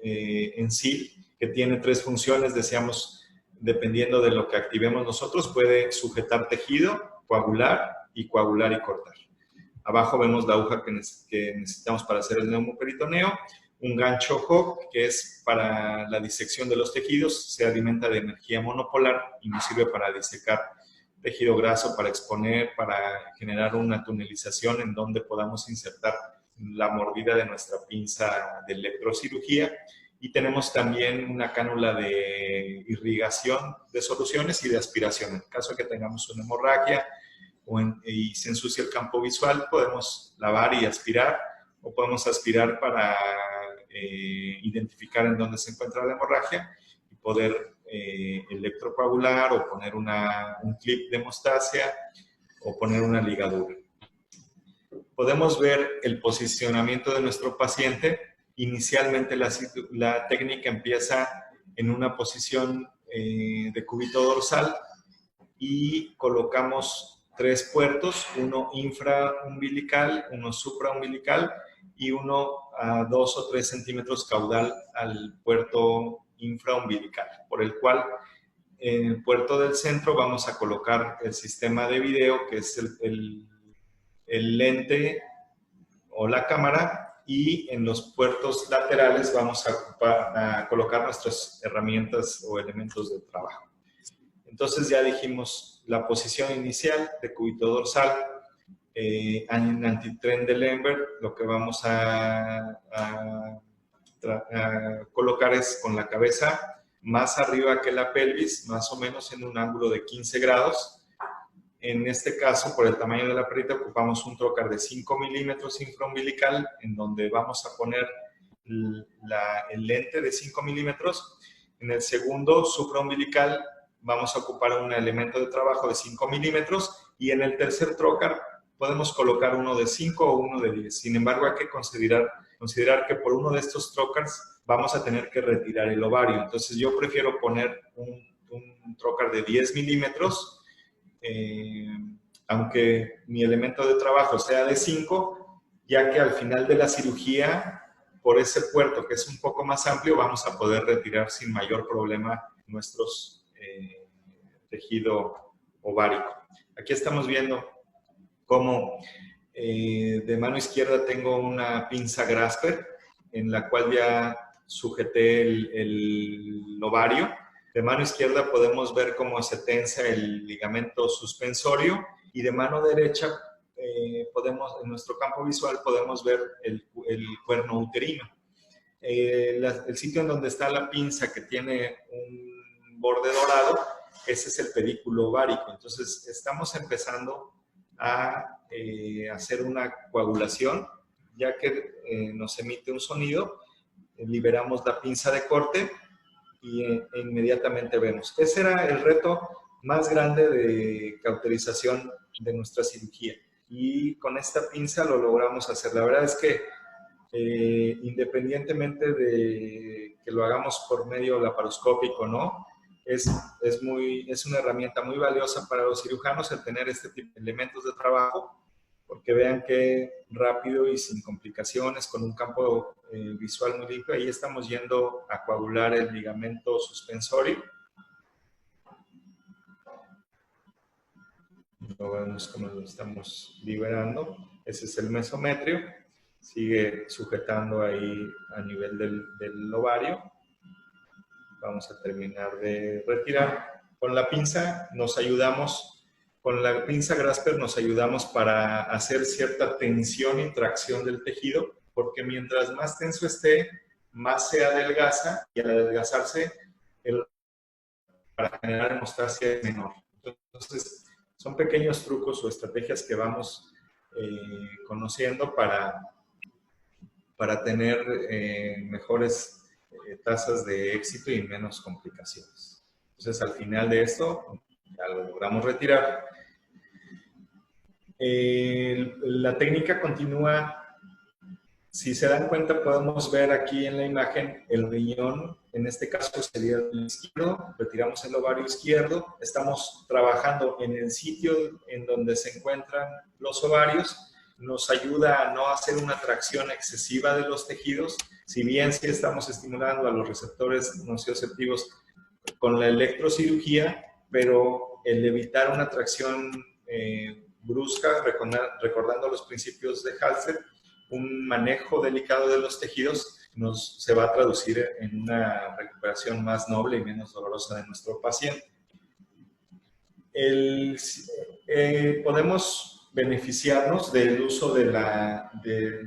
en sí que tiene 3 funciones, decíamos, dependiendo de lo que activemos nosotros, puede sujetar tejido, coagular y cortar. Abajo vemos la aguja que necesitamos para hacer el neumoperitoneo, un gancho Hooke, que es para la disección de los tejidos, se alimenta de energía monopolar y nos sirve para disecar tejido graso, para exponer, para generar una tunelización en donde podamos insertar la mordida de nuestra pinza de electrocirugía. Y tenemos también una cánula de irrigación de soluciones y de aspiración. En caso de que tengamos una hemorragia y se ensucia el campo visual, podemos lavar y aspirar, o podemos aspirar para identificar en dónde se encuentra la hemorragia y poder electrocoagular o poner un clip de hemostasia o poner una ligadura. Podemos ver el posicionamiento de nuestro paciente. Inicialmente la técnica empieza en una posición de cúbito dorsal y colocamos 3 puertos, uno infraumbilical, uno supraumbilical y uno a 2 o 3 centímetros caudal al puerto infraumbilical, por el cual en el puerto del centro vamos a colocar el sistema de video, que es el lente o la cámara, y en los puertos laterales vamos a colocar nuestras herramientas o elementos de trabajo. Entonces ya dijimos la posición inicial de cúbito dorsal, en antitren de Lembert, lo que vamos a colocar es con la cabeza más arriba que la pelvis, más o menos en un ángulo de 15 grados. En este caso, por el tamaño de la perita, ocupamos un trocar de 5 milímetros infraumbilical, en donde vamos a poner el lente de 5 milímetros. En el segundo supraumbilical vamos a ocupar un elemento de trabajo de 5 milímetros, y en el tercer trocar podemos colocar uno de 5 o uno de 10. Sin embargo, hay que considerar que por uno de estos trocars vamos a tener que retirar el ovario. Entonces yo prefiero poner un trocar de 10 milímetros, aunque mi elemento de trabajo sea de 5, ya que al final de la cirugía, por ese puerto que es un poco más amplio, vamos a poder retirar sin mayor problema nuestros tejido ovárico. Aquí estamos viendo cómo de mano izquierda tengo una pinza Grasper, en la cual ya sujeté el ovario. De mano izquierda podemos ver cómo se tensa el ligamento suspensorio, y de mano derecha en nuestro campo visual podemos ver el cuerno uterino. El sitio en donde está la pinza, que tiene un borde dorado, ese es el pedículo ovárico. Entonces estamos empezando a hacer una coagulación, ya que nos emite un sonido, liberamos la pinza de corte y inmediatamente vemos. Ese era el reto más grande de cauterización de nuestra cirugía, y con esta pinza lo logramos hacer. La verdad es que independientemente de que lo hagamos por medio laparoscópico, ¿no? Es una herramienta muy valiosa para los cirujanos el tener este tipo de elementos de trabajo, porque vean que rápido y sin complicaciones, con un campo visual muy limpio, ahí estamos yendo a coagular el ligamento suspensorio. Lo vemos como lo estamos liberando. Ese es el mesometrio. Sigue sujetando ahí a nivel del ovario. Vamos a terminar de retirar. Con la pinza con la pinza Grasper nos ayudamos para hacer cierta tensión y tracción del tejido, porque mientras más tenso esté, más se adelgaza, y al adelgazarse, para generar hemostasia es menor. Entonces, son pequeños trucos o estrategias que vamos conociendo para tener mejores tasas de éxito y menos complicaciones. Entonces, al final de esto, ya lo logramos retirar. La técnica continúa. Si se dan cuenta, podemos ver aquí en la imagen el riñón. En este caso sería el izquierdo. Retiramos el ovario izquierdo. Estamos trabajando en el sitio en donde se encuentran los ovarios, nos ayuda a no hacer una tracción excesiva de los tejidos. Si bien sí estamos estimulando a los receptores nocioceptivos con la electrocirugía, pero el evitar una tracción brusca, recordando los principios de Halsted, un manejo delicado de los tejidos se va a traducir en una recuperación más noble y menos dolorosa de nuestro paciente. Podemos beneficiarnos del uso de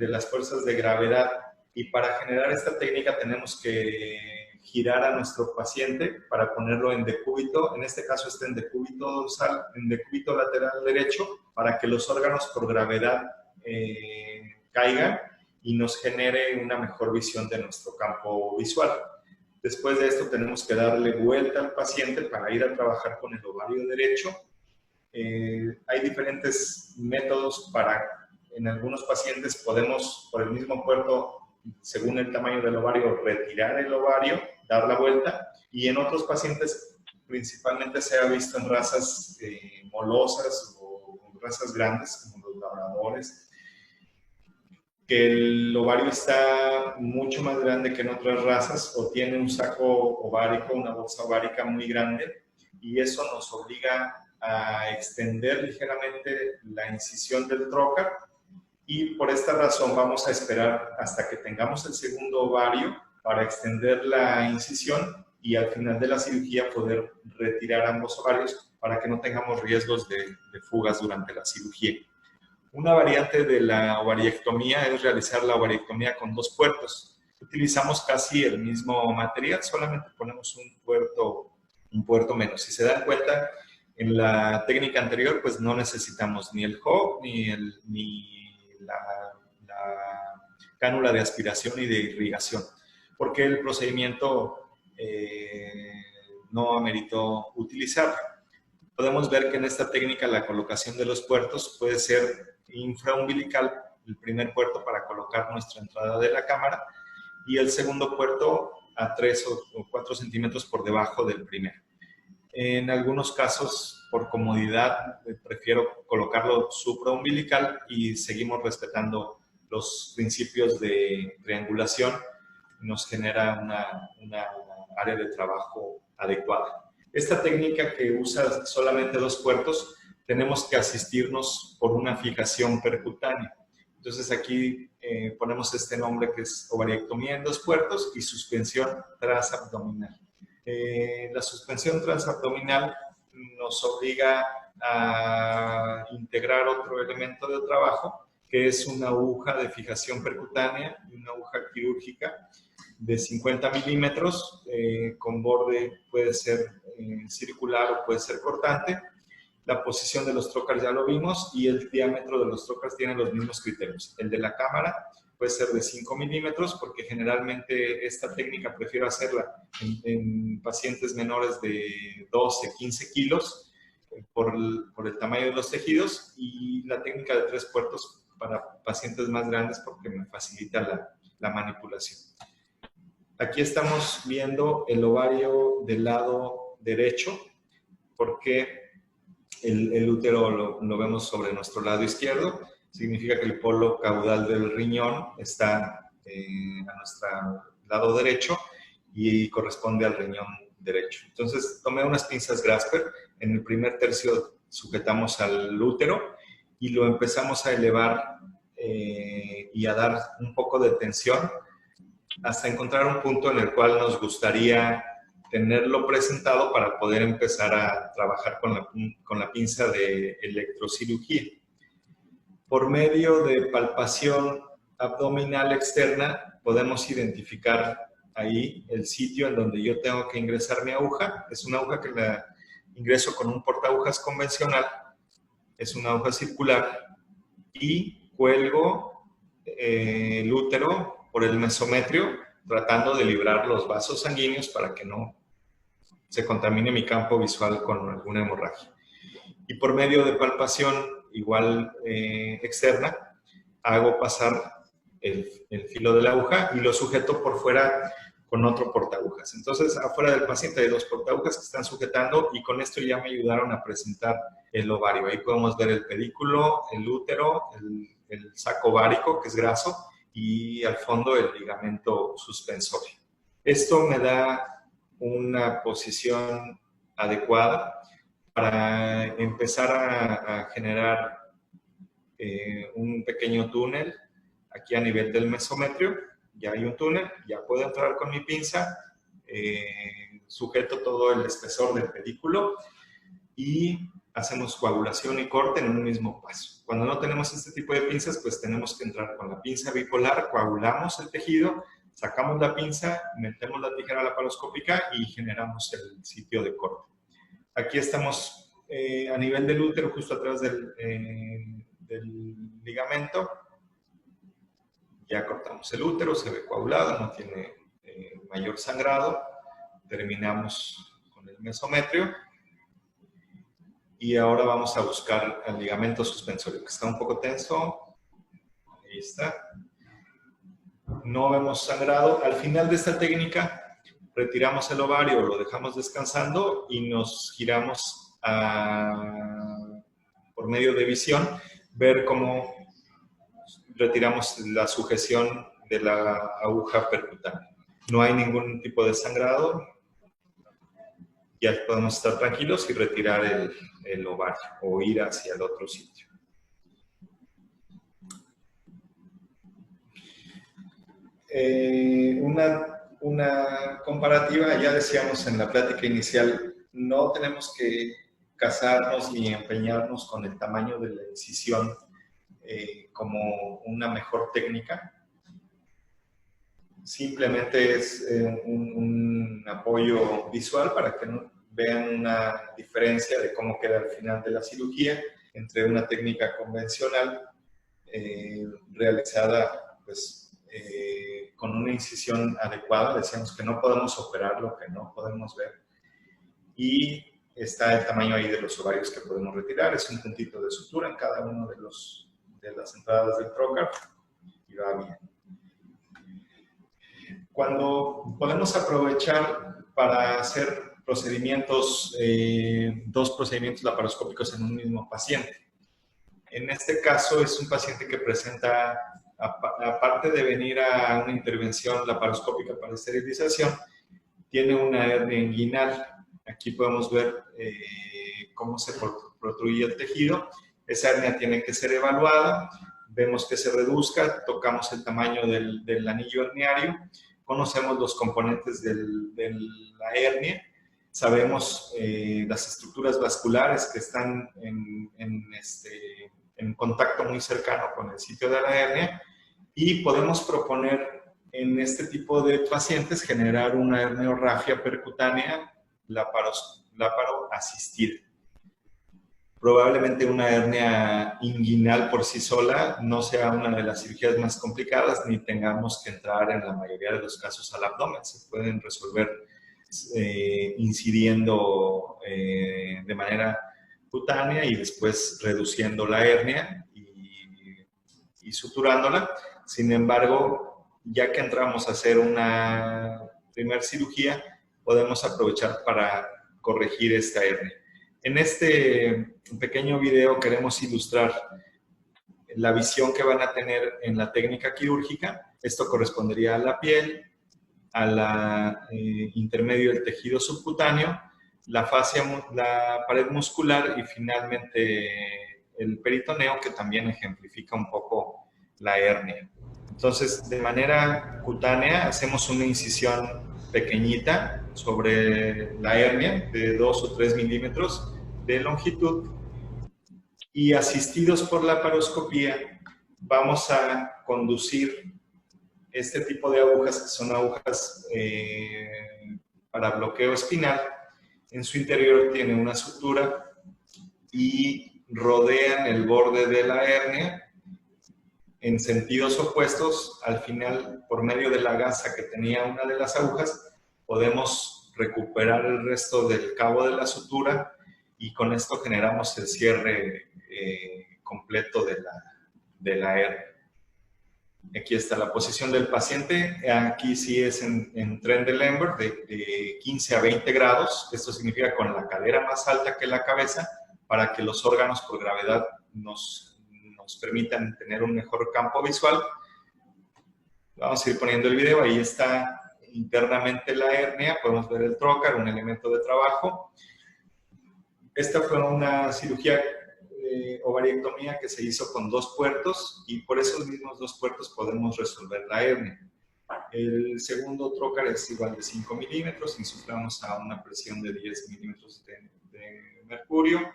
las fuerzas de gravedad, y para generar esta técnica tenemos que girar a nuestro paciente para ponerlo en decúbito. En este caso está en decúbito dorsal, en decúbito lateral derecho, para que los órganos por gravedad caigan y nos genere una mejor visión de nuestro campo visual. Después de esto tenemos que darle vuelta al paciente para ir a trabajar con el ovario derecho. Hay diferentes métodos en algunos pacientes podemos, por el mismo puerto, según el tamaño del ovario, retirar el ovario, dar la vuelta, y en otros pacientes, principalmente se ha visto en razas molosas o razas grandes, como los labradores, que el ovario está mucho más grande que en otras razas, o tiene un saco ovárico, una bolsa ovárica muy grande, y eso nos obliga a extender ligeramente la incisión del trocar, y por esta razón vamos a esperar hasta que tengamos el segundo ovario para extender la incisión y al final de la cirugía poder retirar ambos ovarios para que no tengamos riesgos de fugas durante la cirugía. Una variante de la ovariectomía es realizar la ovariectomía con 2 puertos. Utilizamos casi el mismo material, solamente ponemos un puerto menos. Si se dan cuenta, en la técnica anterior, pues no necesitamos ni el HOG ni la cánula de aspiración y de irrigación, porque el procedimiento no ameritó utilizarlo. Podemos ver que en esta técnica la colocación de los puertos puede ser infraumbilical, el primer puerto para colocar nuestra entrada de la cámara, y el segundo puerto a 3 o 4 centímetros por debajo del primero. En algunos casos, por comodidad, prefiero colocarlo supraumbilical y seguimos respetando los principios de triangulación. Nos genera una área de trabajo adecuada. Esta técnica que usa solamente 2 puertos, tenemos que asistirnos por una fijación percutánea. Entonces aquí ponemos este nombre que es ovariectomía en 2 puertos y suspensión transabdominal. La suspensión transabdominal nos obliga a integrar otro elemento de trabajo, que es una aguja de fijación percutánea y una aguja quirúrgica de 50 milímetros, con borde puede ser circular o puede ser cortante. La posición de los trocars ya lo vimos, y el diámetro de los trocars tiene los mismos criterios. El de la cámara puede ser de 5 milímetros, porque generalmente esta técnica prefiero hacerla en pacientes menores de 12, 15 kilos por el tamaño de los tejidos, y la técnica de 3 puertos para pacientes más grandes porque me facilita la manipulación. Aquí estamos viendo el ovario del lado derecho, porque el útero lo vemos sobre nuestro lado izquierdo. Significa que el polo caudal del riñón está a nuestro lado derecho y corresponde al riñón derecho. Entonces, tomé unas pinzas Grasper. En el primer tercio sujetamos al útero y lo empezamos a elevar y a dar un poco de tensión hasta encontrar un punto en el cual nos gustaría tenerlo presentado para poder empezar a trabajar con la pinza de electrocirugía. Por medio de palpación abdominal externa podemos identificar ahí el sitio en donde yo tengo que ingresar mi aguja. Es una aguja que la ingreso con un portaagujas convencional, es una aguja circular, y cuelgo el útero por el mesometrio, tratando de librar los vasos sanguíneos para que no se contamine mi campo visual con alguna hemorragia. Y por medio de palpación igual externa, hago pasar el filo de la aguja y lo sujeto por fuera con otro portaagujas. Entonces, afuera del paciente hay 2 portaagujas que están sujetando, y con esto ya me ayudaron a presentar el ovario. Ahí podemos ver el pedículo, el útero, el el saco ovárico, que es graso, y al fondo el ligamento suspensorio. Esto me da una posición adecuada para empezar a generar un pequeño túnel aquí a nivel del mesometrio. Ya hay un túnel, ya puedo entrar con mi pinza, sujeto todo el espesor del pedículo y hacemos coagulación y corte en un mismo paso. Cuando no tenemos este tipo de pinzas, pues tenemos que entrar con la pinza bipolar, coagulamos el tejido, sacamos la pinza, metemos la tijera laparoscópica y generamos el sitio de corte. Aquí estamos a nivel del útero, justo atrás del ligamento. Ya cortamos el útero, se ve coagulado, no tiene mayor sangrado. Terminamos con el mesometrio. Y ahora vamos a buscar el ligamento suspensorio, que está un poco tenso. Ahí está. No vemos sangrado. Al final de esta técnica, retiramos el ovario, lo dejamos descansando y nos giramos por medio de visión, ver cómo retiramos la sujeción de la aguja percutánea. No hay ningún tipo de sangrado. Ya podemos estar tranquilos y retirar el ovario o ir hacia el otro sitio. Una comparativa, ya decíamos en la plática inicial, no tenemos que casarnos ni empeñarnos con el tamaño de la incisión como una mejor técnica. Simplemente es un apoyo visual para que vean una diferencia de cómo queda al final de la cirugía entre una técnica convencional realizada pues, con una incisión adecuada. Decíamos que no podemos operar lo que no podemos ver. Y está el tamaño ahí de los ovarios que podemos retirar. Es un puntito de sutura en cada uno de las entradas del trocar y va bien. Cuando podemos aprovechar para hacer procedimientos, dos procedimientos laparoscópicos en un mismo paciente. En este caso es un paciente que presenta, aparte de venir a una intervención laparoscópica para esterilización, tiene una hernia inguinal. Aquí podemos ver cómo se protruye el tejido. Esa hernia tiene que ser evaluada. Vemos que se reduzca, tocamos el tamaño del anillo herniario, conocemos los componentes de la hernia, sabemos las estructuras vasculares que están en contacto muy cercano con el sitio de la hernia y podemos proponer en este tipo de pacientes generar una herniorragia percutánea láparo asistida. Probablemente una hernia inguinal por sí sola no sea una de las cirugías más complicadas ni tengamos que entrar en la mayoría de los casos al abdomen. Se pueden resolver incidiendo de manera cutánea y después reduciendo la hernia y suturándola. Sin embargo, ya que entramos a hacer una primera cirugía, podemos aprovechar para corregir esta hernia. En este pequeño video queremos ilustrar la visión que van a tener en la técnica quirúrgica. Esto correspondería a la piel, a la intermedio del tejido subcutáneo, la fascia, la pared muscular y finalmente el peritoneo, que también ejemplifica un poco la hernia. Entonces, de manera cutánea hacemos una incisión pequeñita sobre la hernia de 2 o 3 milímetros de longitud y asistidos por la laparoscopía vamos a conducir este tipo de agujas, que son agujas para bloqueo espinal. En su interior tiene una sutura y rodean el borde de la hernia en sentidos opuestos. Al final, por medio de la gasa que tenía una de las agujas, podemos recuperar el resto del cabo de la sutura y con esto generamos el cierre completo de la hernia. Aquí está la posición del paciente. Aquí sí es en tren de Lambert de 15 a 20 grados. Esto significa con la cadera más alta que la cabeza para que los órganos por gravedad nos nos permitan tener un mejor campo visual. Vamos a ir poniendo el video. Ahí está internamente la hernia. Podemos ver el trocar, un elemento de trabajo. Esta fue una cirugía ovariectomía que se hizo con 2 puertos y por esos mismos 2 puertos podemos resolver la hernia. El segundo trocar es igual de 5 milímetros, insuflamos a una presión de 10 milímetros de mercurio,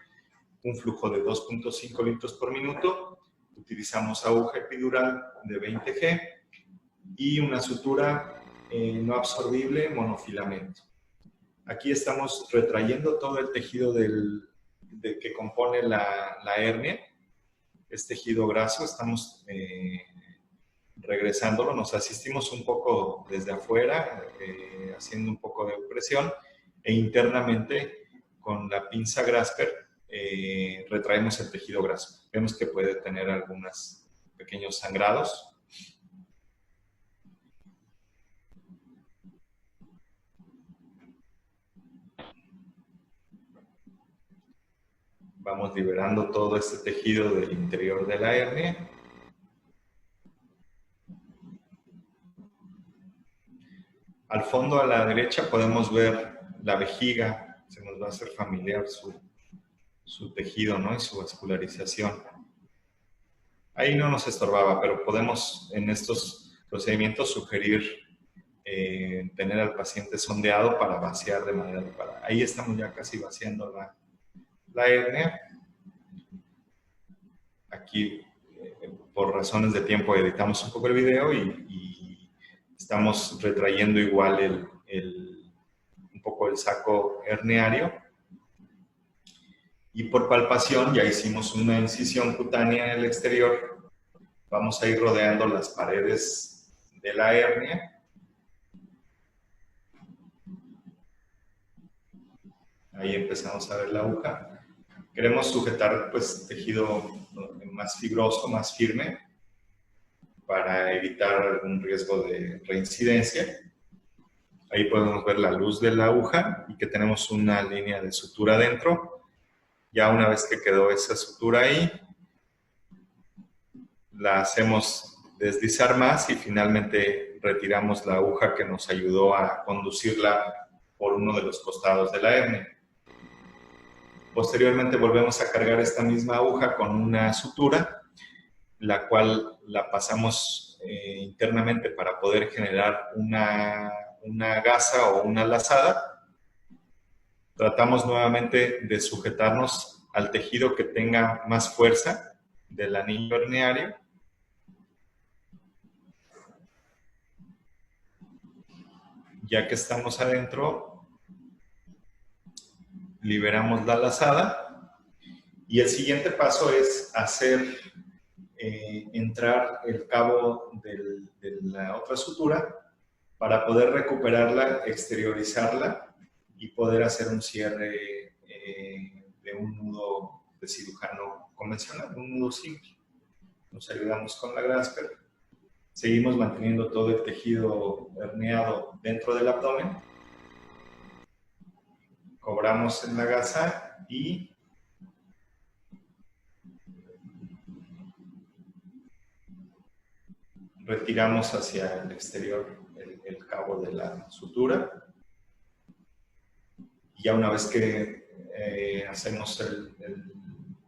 un flujo de 2.5 litros por minuto, utilizamos aguja epidural de 20G y una sutura no absorbible monofilamento. Aquí estamos retrayendo todo el tejido que compone la hernia, es tejido graso, estamos regresándolo, nos asistimos un poco desde afuera, haciendo un poco de presión, e internamente con la pinza Grasper retraemos el tejido graso. Vemos que puede tener algunos pequeños sangrados. Vamos liberando todo este tejido del interior de la hernia. Al fondo a la derecha podemos ver la vejiga, se nos va a hacer familiar su tejido, ¿no? Y su vascularización. Ahí no nos estorbaba, pero podemos en estos procedimientos sugerir tener al paciente sondeado para vaciar de manera adecuada. Ahí estamos ya casi vaciando la hernia. Aquí, por razones de tiempo, editamos un poco el video y estamos retrayendo igual un poco el saco herniario. Y por palpación ya hicimos una incisión cutánea en el exterior. Vamos a ir rodeando las paredes de la hernia. Ahí empezamos a ver la aguja. Queremos sujetar pues tejido más fibroso, más firme, para evitar algún riesgo de reincidencia. Ahí podemos ver la luz de la aguja y que tenemos una línea de sutura dentro. Ya una vez que quedó esa sutura ahí, la hacemos deslizar más y finalmente retiramos la aguja que nos ayudó a conducirla por uno de los costados de la hernia. Posteriormente volvemos a cargar esta misma aguja con una sutura, la cual la pasamos internamente para poder generar una gasa o una lazada. Tratamos nuevamente de sujetarnos al tejido que tenga más fuerza del anillo herniario. Ya que estamos adentro, liberamos la lazada y el siguiente paso es hacer entrar el cabo de la otra sutura para poder recuperarla, exteriorizarla y poder hacer un cierre de un nudo de cirujano convencional, un nudo simple. Nos ayudamos con la Grasper, seguimos manteniendo todo el tejido herniado dentro del abdomen, cobramos en la gasa y retiramos hacia el exterior el cabo de la sutura. Y ya una vez que hacemos el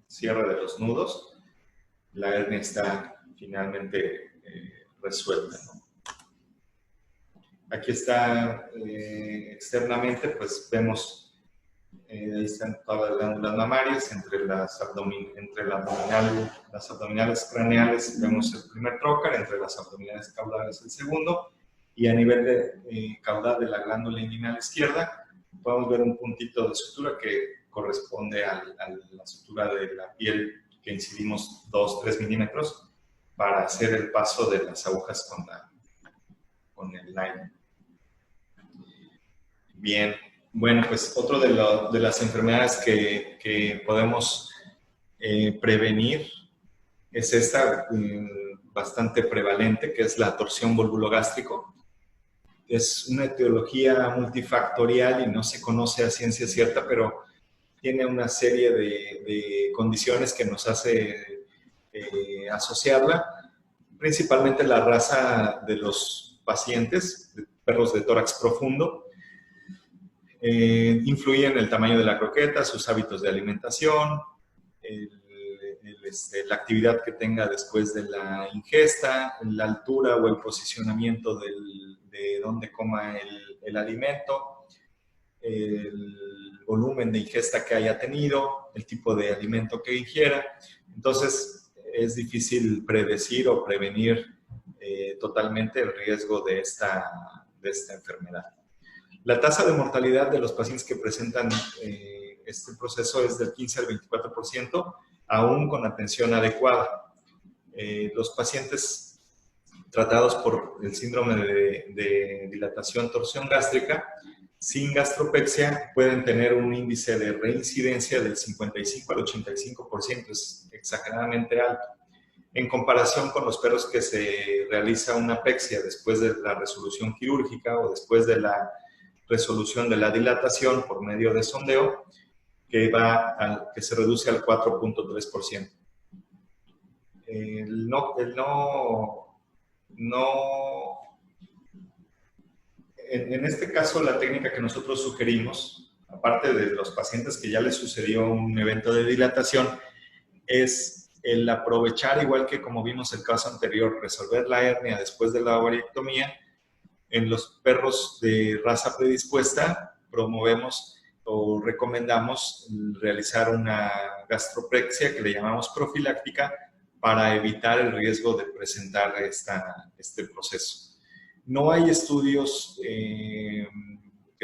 cierre de los nudos, la hernia está finalmente resuelta, ¿no? Aquí está externamente, pues vemos, ahí están todas las glándulas mamarias, entre las abdominales craneales vemos el primer trocar, entre las abdominales caudales el segundo, y a nivel de caudal de la glándula inguinal izquierda podemos ver un puntito de sutura que corresponde a la sutura de la piel que incidimos 2-3 milímetros para hacer el paso de las agujas con el liner. Bien, bueno, pues otro de las enfermedades que podemos prevenir es esta bastante prevalente, que es la torsión volvulogástrico. Es una etiología multifactorial y no se conoce a ciencia cierta, pero tiene una serie de condiciones que nos hace asociarla, principalmente la raza de los pacientes, perros de tórax profundo. Influye en el tamaño de la croqueta, sus hábitos de alimentación, la actividad que tenga después de la ingesta, la altura o el posicionamiento de donde coma el alimento, el volumen de ingesta que haya tenido, el tipo de alimento que ingiera. Entonces, es difícil predecir o prevenir totalmente el riesgo de esta enfermedad. La tasa de mortalidad de los pacientes que presentan este proceso es del 15 al 24%, aún con atención adecuada. Los pacientes tratados por el síndrome de dilatación torsión gástrica sin gastropexia pueden tener un índice de reincidencia del 55 al 85%, es exageradamente alto. En comparación con los perros que se realiza una pexia después de la resolución quirúrgica o después de la resolución de la dilatación por medio de sondeo, que se reduce al 4.3%. En este caso, la técnica que nosotros sugerimos, aparte de los pacientes que ya les sucedió un evento de dilatación, es el aprovechar, igual que como vimos el caso anterior, resolver la hernia después de la variectomía. En los perros de raza predispuesta, promovemos o recomendamos realizar una gastropexia que le llamamos profiláctica para evitar el riesgo de presentar este proceso. No hay estudios que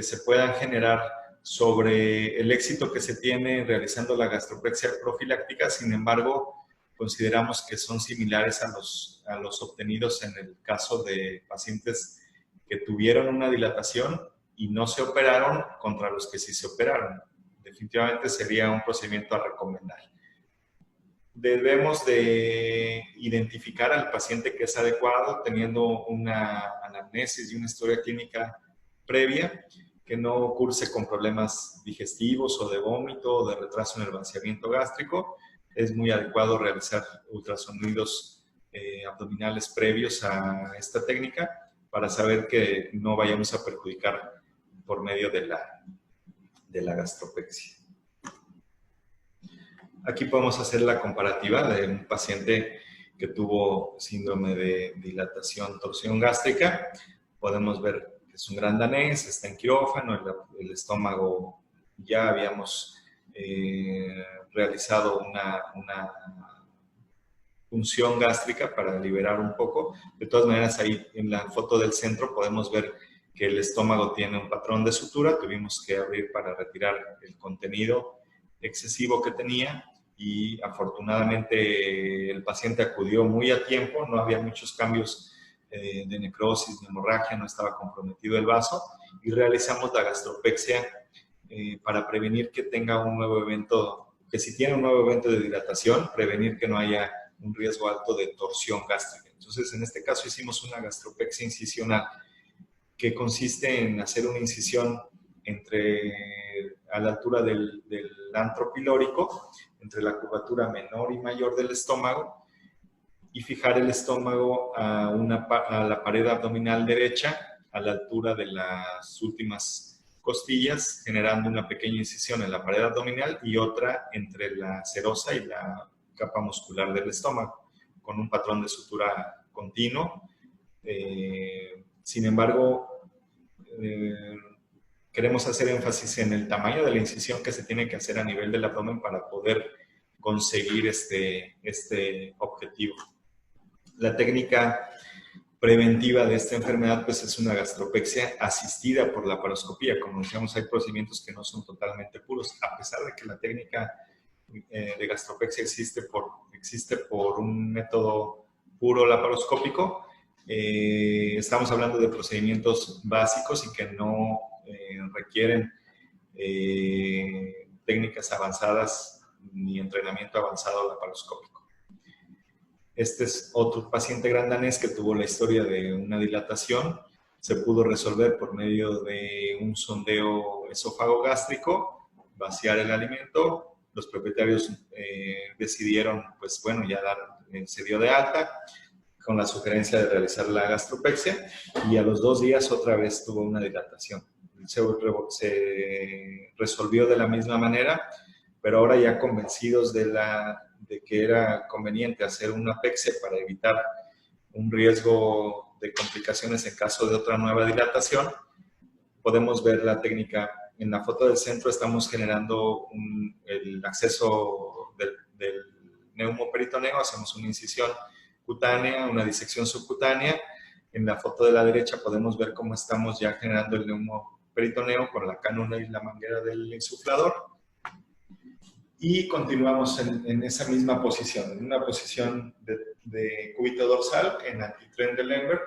se puedan generar sobre el éxito que se tiene realizando la gastropexia profiláctica. Sin embargo, consideramos que son similares a los obtenidos en el caso de pacientes que tuvieron una dilatación y no se operaron contra los que sí se operaron. Definitivamente sería un procedimiento a recomendar. Debemos de identificar al paciente que es adecuado teniendo una anamnesis y una historia clínica previa, que no curse con problemas digestivos o de vómito o de retraso en el vaciamiento gástrico. Es muy adecuado realizar ultrasonidos abdominales previos a esta técnica para saber que no vayamos a perjudicar por medio de la gastropexia. Aquí podemos hacer la comparativa de un paciente que tuvo síndrome de dilatación torsión gástrica. Podemos ver que es un gran danés, está en quirófano, el estómago ya habíamos realizado una punción gástrica para liberar un poco. De todas maneras, ahí en la foto del centro podemos ver que el estómago tiene un patrón de sutura. Tuvimos que abrir para retirar el contenido excesivo que tenía y afortunadamente el paciente acudió muy a tiempo. No había muchos cambios de necrosis, de hemorragia, no estaba comprometido el vaso y realizamos la gastropexia para prevenir que tenga un nuevo evento, que si tiene un nuevo evento de dilatación, prevenir que no haya un riesgo alto de torsión gástrica. Entonces, en este caso hicimos una gastropexia incisional que consiste en hacer una incisión a la altura del antro pilórico, entre la curvatura menor y mayor del estómago, y fijar el estómago a la pared abdominal derecha, a la altura de las últimas costillas, generando una pequeña incisión en la pared abdominal y otra entre la serosa y la capa muscular del estómago, con un patrón de sutura continuo. Sin embargo, queremos hacer énfasis en el tamaño de la incisión que se tiene que hacer a nivel del abdomen para poder conseguir este objetivo. La técnica preventiva de esta enfermedad pues es una gastropexia asistida por la laparoscopía. Como decíamos, hay procedimientos que no son totalmente puros, a pesar de que la técnica de gastropexia existe por un método puro laparoscópico. Estamos hablando de procedimientos básicos y que no requieren técnicas avanzadas ni entrenamiento avanzado laparoscópico. Este es otro paciente gran danés que tuvo la historia de una dilatación. Se pudo resolver por medio de un sondeo esófago-gástrico, vaciar el alimento. Los propietarios decidieron, pues bueno, ya dar se dio de alta con la sugerencia de realizar la gastropexia y a los 2 días otra vez tuvo una dilatación. Se resolvió de la misma manera, pero ahora ya convencidos de que era conveniente hacer una apexia para evitar un riesgo de complicaciones en caso de otra nueva dilatación, podemos ver la técnica. En la foto del centro estamos generando el acceso del neumoperitoneo, hacemos una incisión cutánea, una disección subcutánea. En la foto de la derecha podemos ver cómo estamos ya generando el neumoperitoneo con la cánula y la manguera del insuflador. Y continuamos en esa misma posición, en una posición de cúbito dorsal en antitren de Lemberg,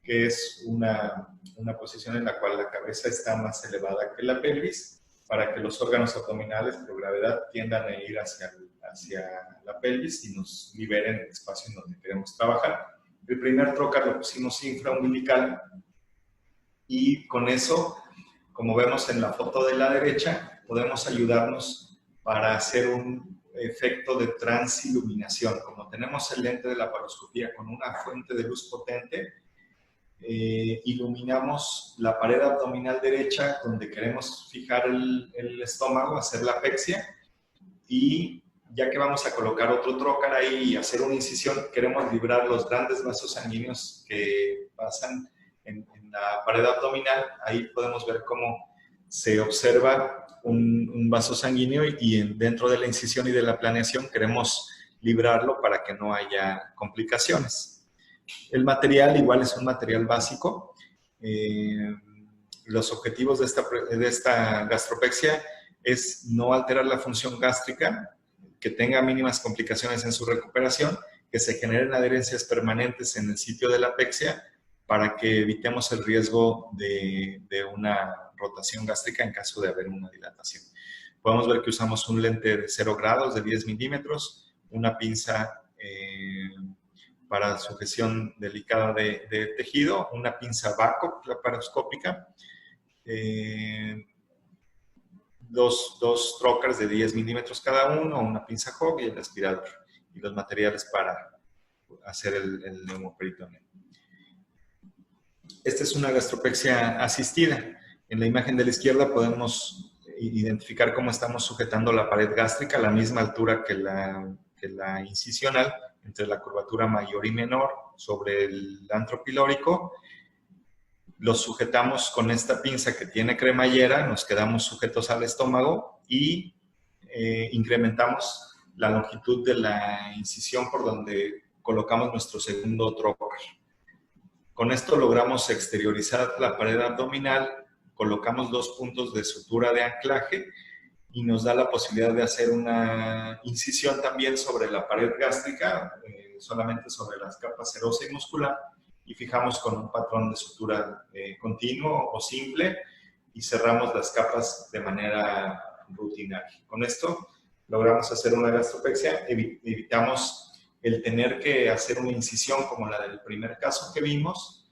que es una posición en la cual la cabeza está más elevada que la pelvis, para que los órganos abdominales por gravedad tiendan a ir hacia la pelvis y nos liberen el espacio en donde queremos trabajar. El primer trocar lo pusimos infraumbilical y con eso, como vemos en la foto de la derecha, podemos ayudarnos para hacer un efecto de transiluminación. Como tenemos el lente de la laparoscopía con una fuente de luz potente, iluminamos la pared abdominal derecha donde queremos fijar el estómago, hacer la apexia, y ya que vamos a colocar otro trocar ahí y hacer una incisión, queremos librar los grandes vasos sanguíneos que pasan en la pared abdominal. Ahí podemos ver cómo se observa un vaso sanguíneo y dentro de la incisión y de la planeación queremos librarlo para que no haya complicaciones. El material igual es un material básico. Los objetivos de esta gastropexia es no alterar la función gástrica, que tenga mínimas complicaciones en su recuperación, que se generen adherencias permanentes en el sitio de la apexia para que evitemos el riesgo de una rotación gástrica en caso de haber una dilatación. Podemos ver que usamos un lente de 0 grados de 10 milímetros, una pinza para sujeción delicada de tejido, una pinza Backup laparoscópica, dos trocars de 10 milímetros cada uno, una pinza Hog y el aspirador, y los materiales para hacer el neumoperitoneo. Esta es una gastropexia asistida. En la imagen de la izquierda podemos identificar cómo estamos sujetando la pared gástrica a la misma altura que la incisional, entre la curvatura mayor y menor sobre el antro pilórico. Los sujetamos con esta pinza que tiene cremallera, nos quedamos sujetos al estómago y incrementamos la longitud de la incisión por donde colocamos nuestro segundo trocar. Con esto logramos exteriorizar la pared abdominal, colocamos 2 puntos de sutura de anclaje y nos da la posibilidad de hacer una incisión también sobre la pared gástrica, solamente sobre las capas serosa y muscular, y fijamos con un patrón de sutura continuo o simple y cerramos las capas de manera rutinaria. Con esto logramos hacer una gastropexia, evitamos el tener que hacer una incisión como la del primer caso que vimos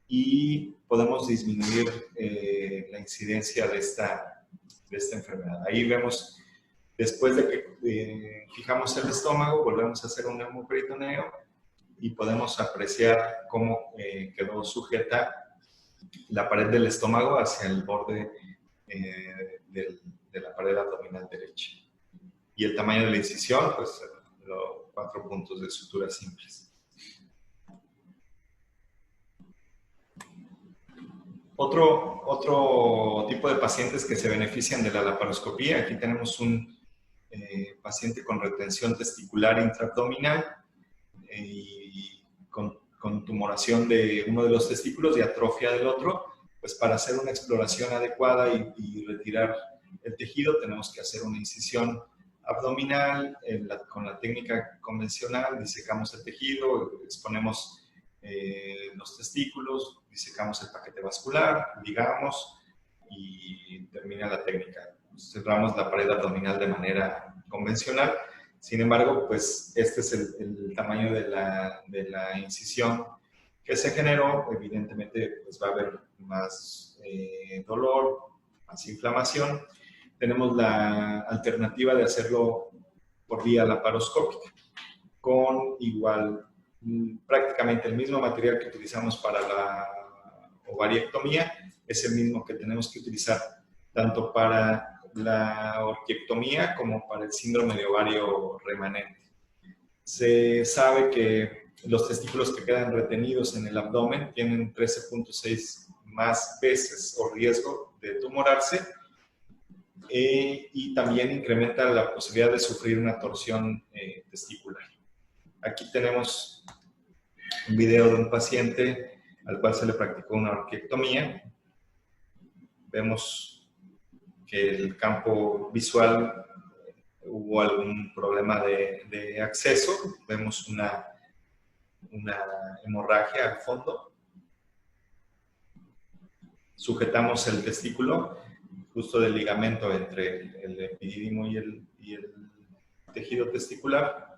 y podemos disminuir la incidencia de esta enfermedad. Ahí vemos, después de que fijamos el estómago, volvemos a hacer un neumoperitoneo y podemos apreciar cómo quedó sujeta la pared del estómago hacia el borde de la pared abdominal derecha. Y el tamaño de la incisión, pues los 4 puntos de sutura simples. Otro tipo de pacientes que se benefician de la laparoscopía. Aquí tenemos un paciente con retención testicular intraabdominal y con tumoración de uno de los testículos y atrofia del otro. Pues para hacer una exploración adecuada y retirar el tejido tenemos que hacer una incisión abdominal con la técnica convencional. Disecamos el tejido, exponemos los testículos, disecamos el paquete vascular, ligamos y termina la técnica. Cerramos la pared abdominal de manera convencional. Sin embargo, pues este es el tamaño de la incisión que se generó. Evidentemente, pues va a haber más dolor, más inflamación. Tenemos la alternativa de hacerlo por vía laparoscópica. con igual, prácticamente el mismo material que utilizamos para la ovariectomía, es el mismo que tenemos que utilizar tanto para la orquiectomía como para el síndrome de ovario remanente. Se sabe que los testículos que quedan retenidos en el abdomen tienen 13.6 más veces o riesgo de tumorarse, y también incrementa la posibilidad de sufrir una torsión testicular. Aquí tenemos un video de un paciente al cual se le practicó una orquiectomía. Vemos que el campo visual hubo algún problema de acceso. Vemos una hemorragia al fondo. Sujetamos el testículo justo del ligamento entre el epidídimo y el tejido testicular.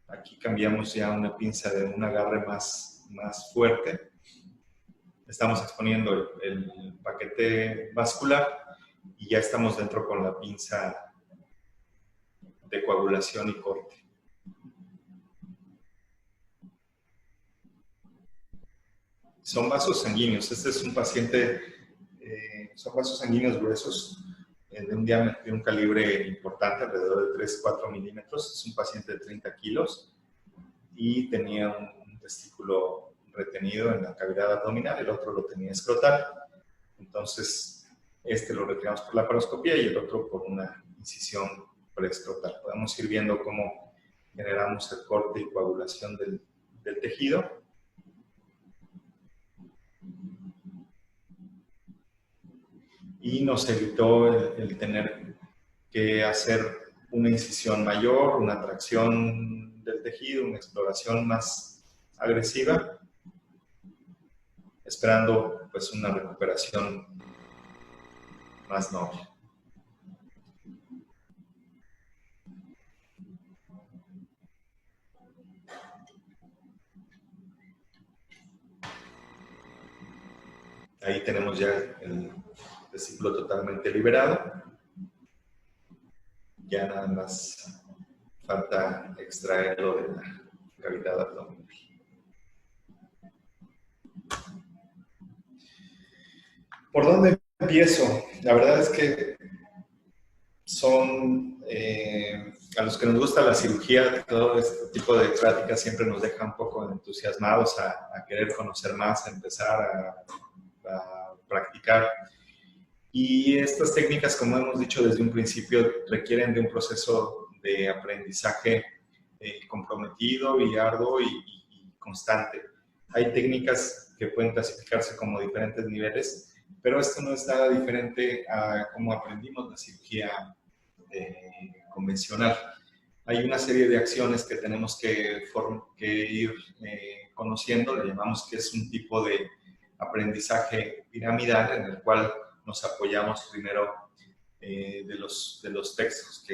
Aquí cambiamos ya una pinza de un agarre más fuerte. Estamos exponiendo el paquete vascular y ya estamos dentro con la pinza de coagulación y corte. Son vasos sanguíneos. Este es un paciente, son vasos sanguíneos gruesos de un diámetro, de un calibre importante, alrededor de 3-4 milímetros. Es un paciente de 30 kilos y tenía un testículo retenido en la cavidad abdominal, el otro lo tenía escrotal. Entonces, este lo retiramos por la laparoscopía y el otro por una incisión preescrotal. Podemos ir viendo cómo generamos el corte y coagulación del tejido. Y nos evitó el tener que hacer una incisión mayor, una tracción del tejido, una exploración más agresiva, esperando pues una recuperación más noble. Ahí tenemos ya el testículo totalmente liberado. Ya nada más falta extraerlo de la cavidad abdominal. ¿Por dónde empiezo? La verdad es que son, a los que nos gusta la cirugía, todo este tipo de prácticas siempre nos deja un poco entusiasmados a querer conocer más, a empezar a practicar. Y estas técnicas, como hemos dicho desde un principio, requieren de un proceso de aprendizaje comprometido y arduo y constante. Hay técnicas que pueden clasificarse como diferentes niveles, pero esto no es nada diferente a cómo aprendimos la cirugía convencional. Hay una serie de acciones que tenemos que ir conociendo, le llamamos que es un tipo de aprendizaje piramidal en el cual nos apoyamos primero de los textos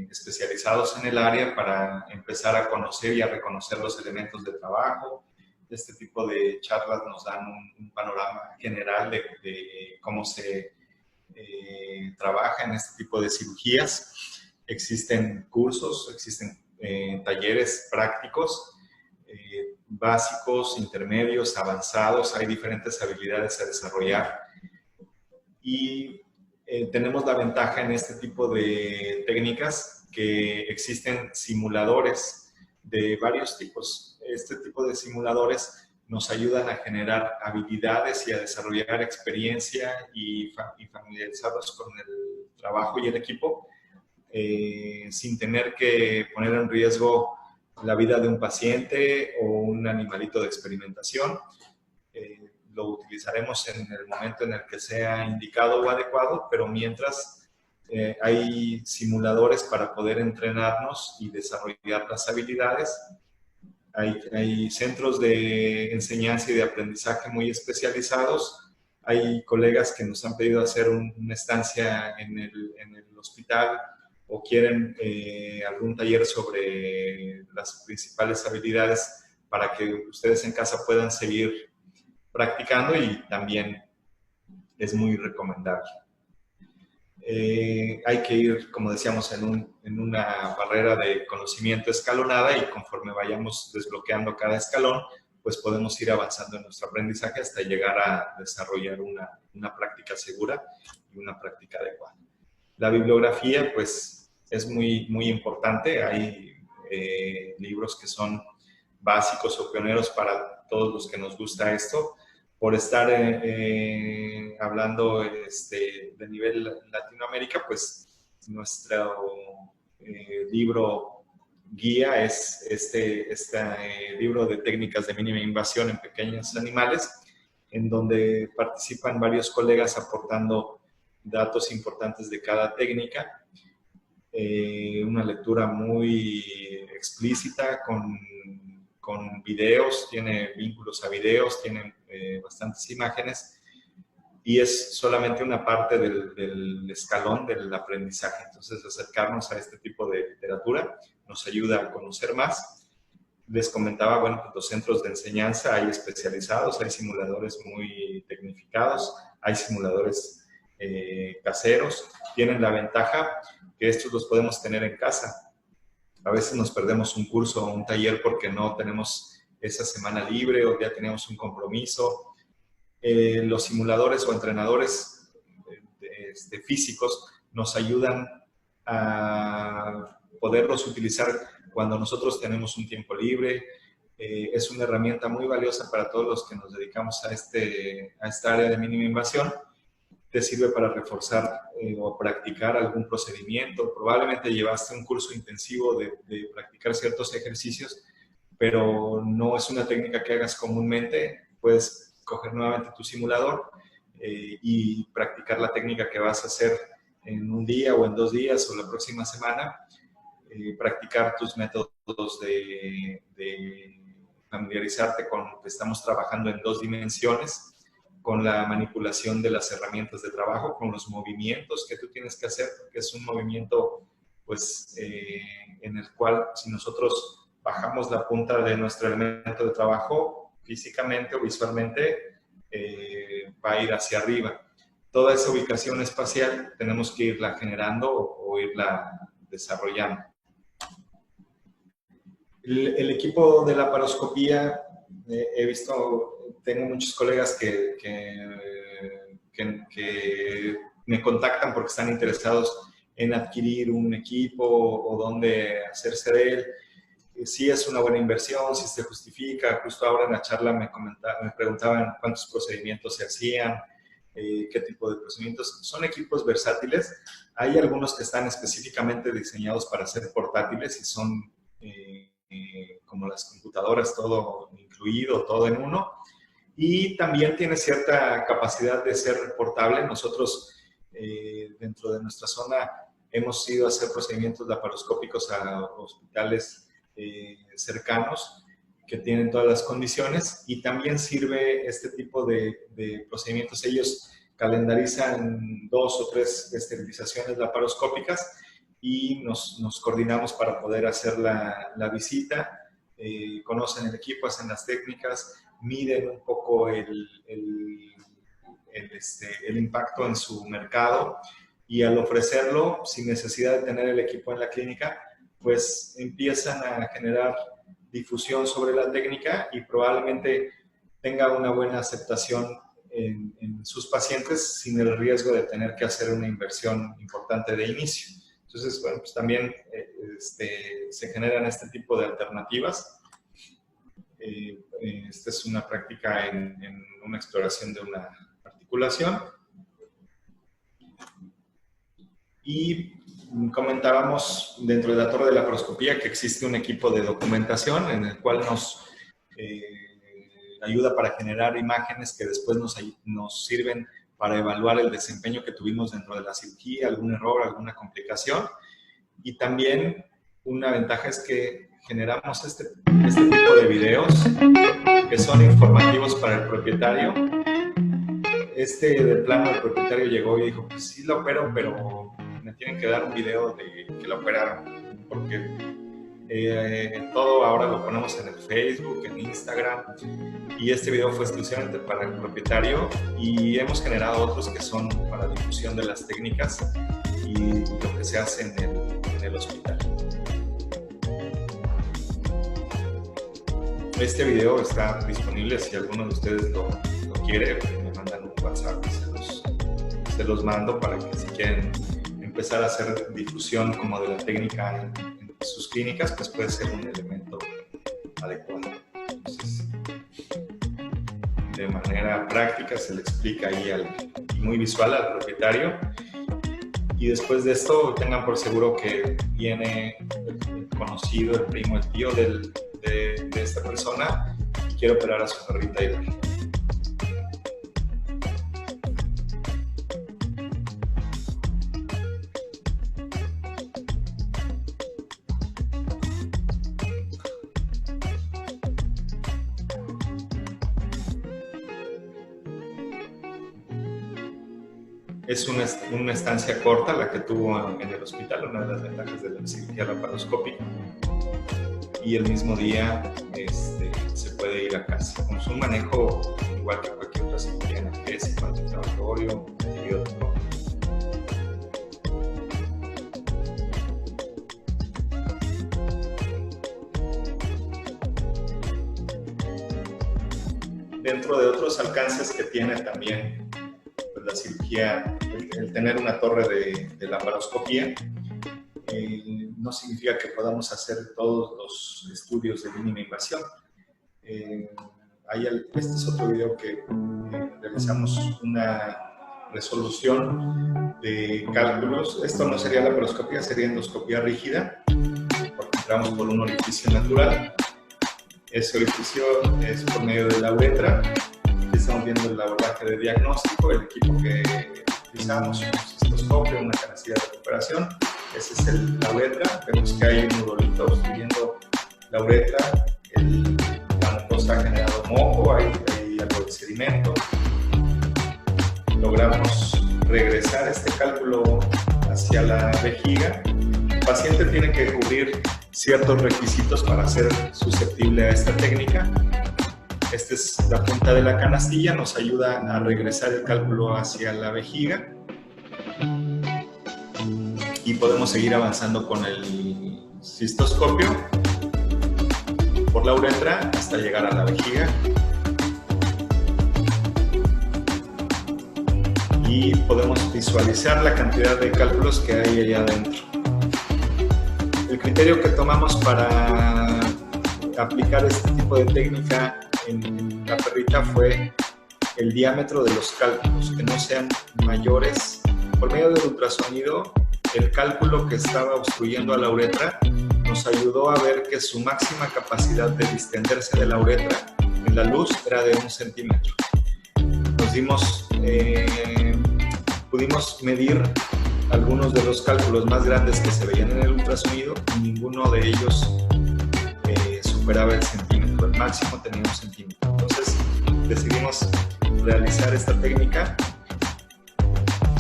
especializados en el área para empezar a conocer y a reconocer los elementos de trabajo. Este tipo de charlas nos dan un panorama general de cómo se trabaja en este tipo de cirugías. Existen cursos, existen talleres prácticos, básicos, intermedios, avanzados. Hay diferentes habilidades a desarrollar y tenemos la ventaja en este tipo de técnicas que existen simuladores de varios tipos. Este tipo de simuladores nos ayudan a generar habilidades y a desarrollar experiencia y familiarizarnos con el trabajo y el equipo sin tener que poner en riesgo la vida de un paciente o un animalito de experimentación. Lo utilizaremos en el momento en el que sea indicado o adecuado, pero mientras hay simuladores para poder entrenarnos y desarrollar las habilidades. Hay centros de enseñanza y de aprendizaje muy especializados. Hay colegas que nos han pedido hacer una estancia en el hospital o quieren algún taller sobre las principales habilidades para que ustedes en casa puedan seguir practicando, y también es muy recomendable. hay que ir, como decíamos, en una barrera de conocimiento escalonada, y conforme vayamos desbloqueando cada escalón, pues podemos ir avanzando en nuestro aprendizaje hasta llegar a desarrollar una práctica segura y una práctica adecuada. La bibliografía, pues, es muy, muy importante. Hay libros que son básicos o pioneros para todos los que nos gusta esto. Por estar hablando de nivel Latinoamérica, pues nuestro libro guía es este libro de técnicas de mínima invasión en pequeños animales, en donde participan varios colegas aportando datos importantes de cada técnica. Una lectura muy explícita con videos, tiene vínculos a videos, tiene bastantes imágenes, y es solamente una parte del escalón del aprendizaje. Entonces, acercarnos a este tipo de literatura nos ayuda a conocer más. Les comentaba, bueno, pues los centros de enseñanza hay especializados, hay simuladores muy tecnificados, hay simuladores caseros. Tienen la ventaja que estos los podemos tener en casa. A veces nos perdemos un curso o un taller porque no tenemos esa semana libre o ya tenemos un compromiso. Los simuladores o entrenadores físicos nos ayudan a poderlos utilizar cuando nosotros tenemos un tiempo libre. Es una herramienta muy valiosa para todos los que nos dedicamos a esta área de mínima invasión. Te sirve para reforzar o practicar algún procedimiento. Probablemente llevaste un curso intensivo de practicar ciertos ejercicios, pero no es una técnica que hagas comúnmente. Puedes coger nuevamente tu simulador y practicar la técnica que vas a hacer en un día o en 2 días o la próxima semana. Practicar tus métodos de familiarizarte con que estamos trabajando en 2 dimensiones, con la manipulación de las herramientas de trabajo, con los movimientos que tú tienes que hacer, porque es un movimiento, pues, en el cual si nosotros bajamos la punta de nuestro elemento de trabajo físicamente o visualmente, va a ir hacia arriba. Toda esa ubicación espacial tenemos que irla generando o irla desarrollando. El equipo de la paroscopía, he visto, tengo muchos colegas que me contactan porque están interesados en adquirir un equipo o dónde hacerse de él. Si es una buena inversión, si se justifica. Justo ahora en la charla me preguntaban cuántos procedimientos se hacían, qué tipo de procedimientos. Son equipos versátiles. Hay algunos que están específicamente diseñados para ser portátiles y son como las computadoras, todo incluido, todo en uno. Y también tiene cierta capacidad de ser portable. Nosotros, dentro de nuestra zona, hemos ido a hacer procedimientos laparoscópicos a hospitales cercanos que tienen todas las condiciones, y también sirve este tipo de procedimientos. Ellos calendarizan 2 o 3 esterilizaciones laparoscópicas y nos coordinamos para poder hacer la visita. Conocen el equipo, hacen las técnicas, miden un poco el impacto en su mercado, y al ofrecerlo sin necesidad de tener el equipo en la clínica, pues empiezan a generar difusión sobre la técnica y probablemente tenga una buena aceptación en sus pacientes sin el riesgo de tener que hacer una inversión importante de inicio. Entonces, bueno, pues también se generan este tipo de alternativas. Esta es una práctica en una exploración de una articulación. Y comentábamos dentro de la torre de la laparoscopía que existe un equipo de documentación en el cual nos ayuda para generar imágenes que después nos sirven para evaluar el desempeño que tuvimos dentro de la cirugía, algún error, alguna complicación. Y también una ventaja es que generamos este tipo de videos que son informativos para el propietario. De plano el propietario llegó y dijo, pues sí lo opero, pero me tienen que dar un video de que lo operaron, porque Todo ahora lo ponemos en el Facebook, en Instagram, y este video fue exclusivamente para el propietario, y hemos generado otros que son para difusión de las técnicas y lo que se hace en el hospital. Este video está disponible, si alguno de ustedes lo quiere, me mandan un WhatsApp y se los mando para que si quieren empezar a hacer difusión como de la técnica en sus clínicas, pues puede ser un elemento adecuado. Entonces, de manera práctica se le explica ahí y muy visual al propietario, y después de esto tengan por seguro que viene el conocido, el primo, el tío de esta persona y quiere operar a su perrita Iber. Es una estancia corta la que tuvo en el hospital, una de las ventajas de la cirugía laparoscópica, y el mismo día se puede ir a casa. Con su manejo igual que cualquier otra cirugía analgésica, antiinflamatorio, antibiótico. Dentro de otros alcances que tiene también la cirugía, el tener una torre de laparoscopía, no significa que podamos hacer todos los estudios de mínima invasión. Este es otro video que realizamos una resolución de cálculos. Esto no sería laparoscopía, sería endoscopía rígida, porque entramos por un orificio natural. Ese orificio es por medio de la uretra. Estamos viendo el abordaje de diagnóstico, el equipo que utilizamos, un cistoscopio, una canastilla de recuperación. Ese es la uretra. Vemos que hay un nodulito obstruyendo la uretra. La mucosa ha generado moco, hay algo de sedimento. Logramos regresar este cálculo hacia la vejiga. El paciente tiene que cubrir ciertos requisitos para ser susceptible a esta técnica. Esta es la punta de la canastilla, nos ayuda a regresar el cálculo hacia la vejiga y podemos seguir avanzando con el cistoscopio por la uretra hasta llegar a la vejiga, y podemos visualizar la cantidad de cálculos que hay allá adentro. El criterio que tomamos para aplicar este tipo de técnica en la perrita fue el diámetro de los cálculos, que no sean mayores. Por medio del ultrasonido, el cálculo que estaba obstruyendo a la uretra nos ayudó a ver que su máxima capacidad de distenderse de la uretra en la luz era de 1 centímetro. Pudimos medir algunos de los cálculos más grandes que se veían en el ultrasonido y ninguno de ellos superaba el centímetro. El máximo tenía 1 centímetro. Entonces decidimos realizar esta técnica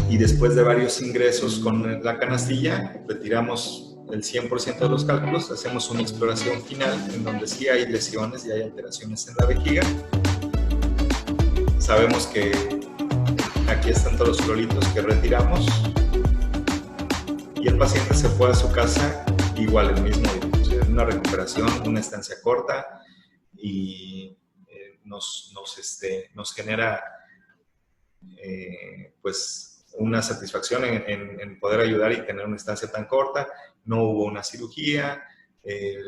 y después de varios ingresos con la canastilla retiramos el 100% de los cálculos, hacemos una exploración final en donde sí hay lesiones y hay alteraciones en la vejiga. Sabemos que aquí están todos los floritos que retiramos y el paciente se fue a su casa igual el mismo día. O sea, una recuperación, una estancia corta, y nos genera pues una satisfacción en poder ayudar y tener una estancia tan corta. No hubo una cirugía, el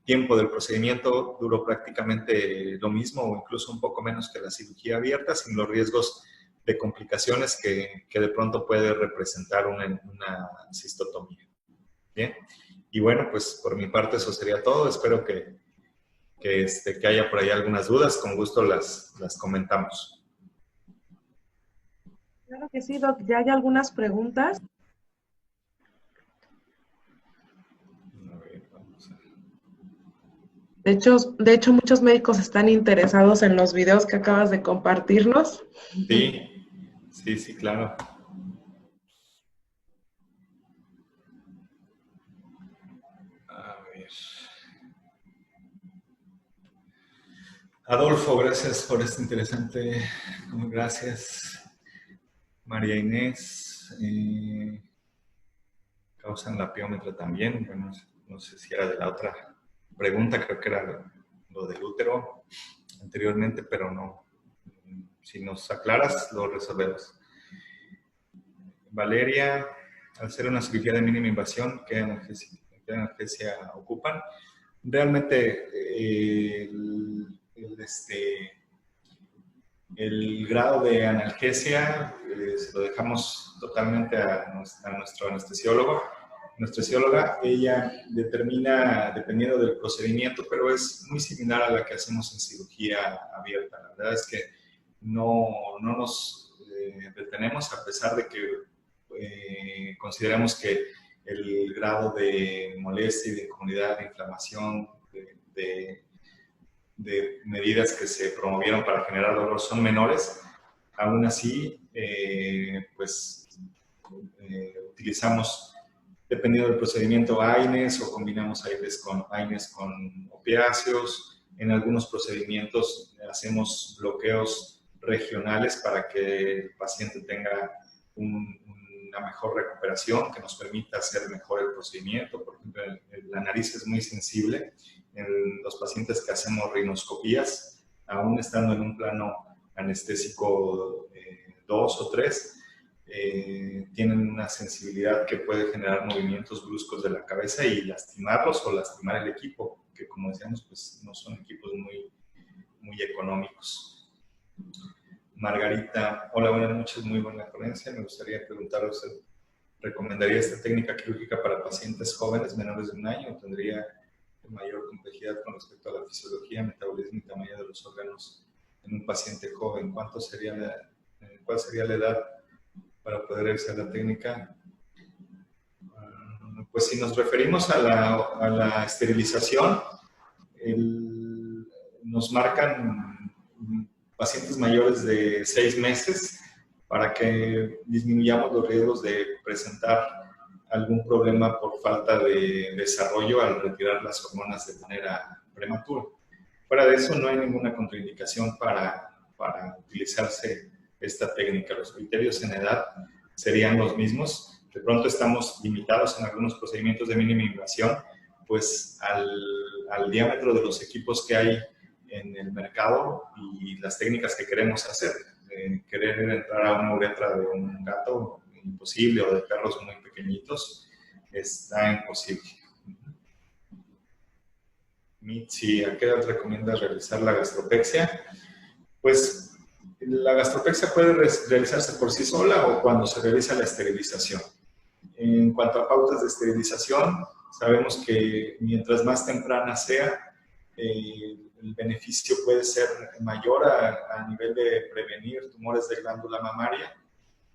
tiempo del procedimiento duró prácticamente lo mismo o incluso un poco menos que la cirugía abierta, sin los riesgos de complicaciones que de pronto puede representar una cistotomía. Bien, y bueno, pues por mi parte eso sería todo. Espero que haya por ahí algunas dudas. Con gusto las comentamos. Claro que sí, Doc. ¿Ya hay algunas preguntas? A ver, vamos a... De hecho, muchos médicos están interesados en los videos que acabas de compartirnos. Sí, claro. A ver. ver. Adolfo, gracias por este interesante. Gracias. María Inés. Causan la piómetra también. Bueno, no sé si era de la otra pregunta, creo que era lo del útero anteriormente, pero no. Si nos aclaras, lo resolvemos. Valeria, al ser una cirugía de mínima invasión, ¿qué analgesia ocupan? Realmente el grado de analgesia se lo dejamos totalmente a nuestro anestesióloga. Ella determina dependiendo del procedimiento, pero es muy similar a la que hacemos en cirugía abierta. La verdad es que no nos detenemos, a pesar de que consideramos que el grado de molestia y de incomodidad, de inflamación, de medidas que se promovieron para generar dolor son menores. Aún así, utilizamos, dependiendo del procedimiento, AINES o combinamos AINES con opiáceos. En algunos procedimientos hacemos bloqueos regionales para que el paciente tenga una mejor recuperación, que nos permita hacer mejor el procedimiento. Por ejemplo, la nariz es muy sensible. En los pacientes que hacemos rinoscopías, aún estando en un plano anestésico 2 o 3, tienen una sensibilidad que puede generar movimientos bruscos de la cabeza y lastimarlos o lastimar el equipo, que como decíamos, pues no son equipos muy económicos. Margarita, hola, buenas noches, muy buena ponencia. Me gustaría preguntar a usted, ¿recomendaría esta técnica quirúrgica para pacientes jóvenes menores de 1 año? ¿O tendría mayor complejidad con respecto a la fisiología, metabolismo y tamaño de los órganos en un paciente joven? ¿Cuál sería la edad para poder realizar la técnica? Pues si nos referimos a la esterilización, nos marcan pacientes mayores de 6 meses para que disminuyamos los riesgos de presentar algún problema por falta de desarrollo al retirar las hormonas de manera prematura. Fuera de eso, no hay ninguna contraindicación para utilizarse esta técnica. Los criterios en edad serían los mismos. De pronto estamos limitados en algunos procedimientos de mínima invasión, pues al diámetro de los equipos que hay en el mercado y las técnicas que queremos hacer. Querer entrar a una uretra de un gato, imposible, o de perros muy pequeñitos, está imposible. Mitzi, ¿a qué edad recomiendas realizar la gastropexia? Pues la gastropexia puede realizarse por sí sola o cuando se realiza la esterilización. En cuanto a pautas de esterilización, sabemos que mientras más temprana sea, el beneficio puede ser mayor a nivel de prevenir tumores de glándula mamaria.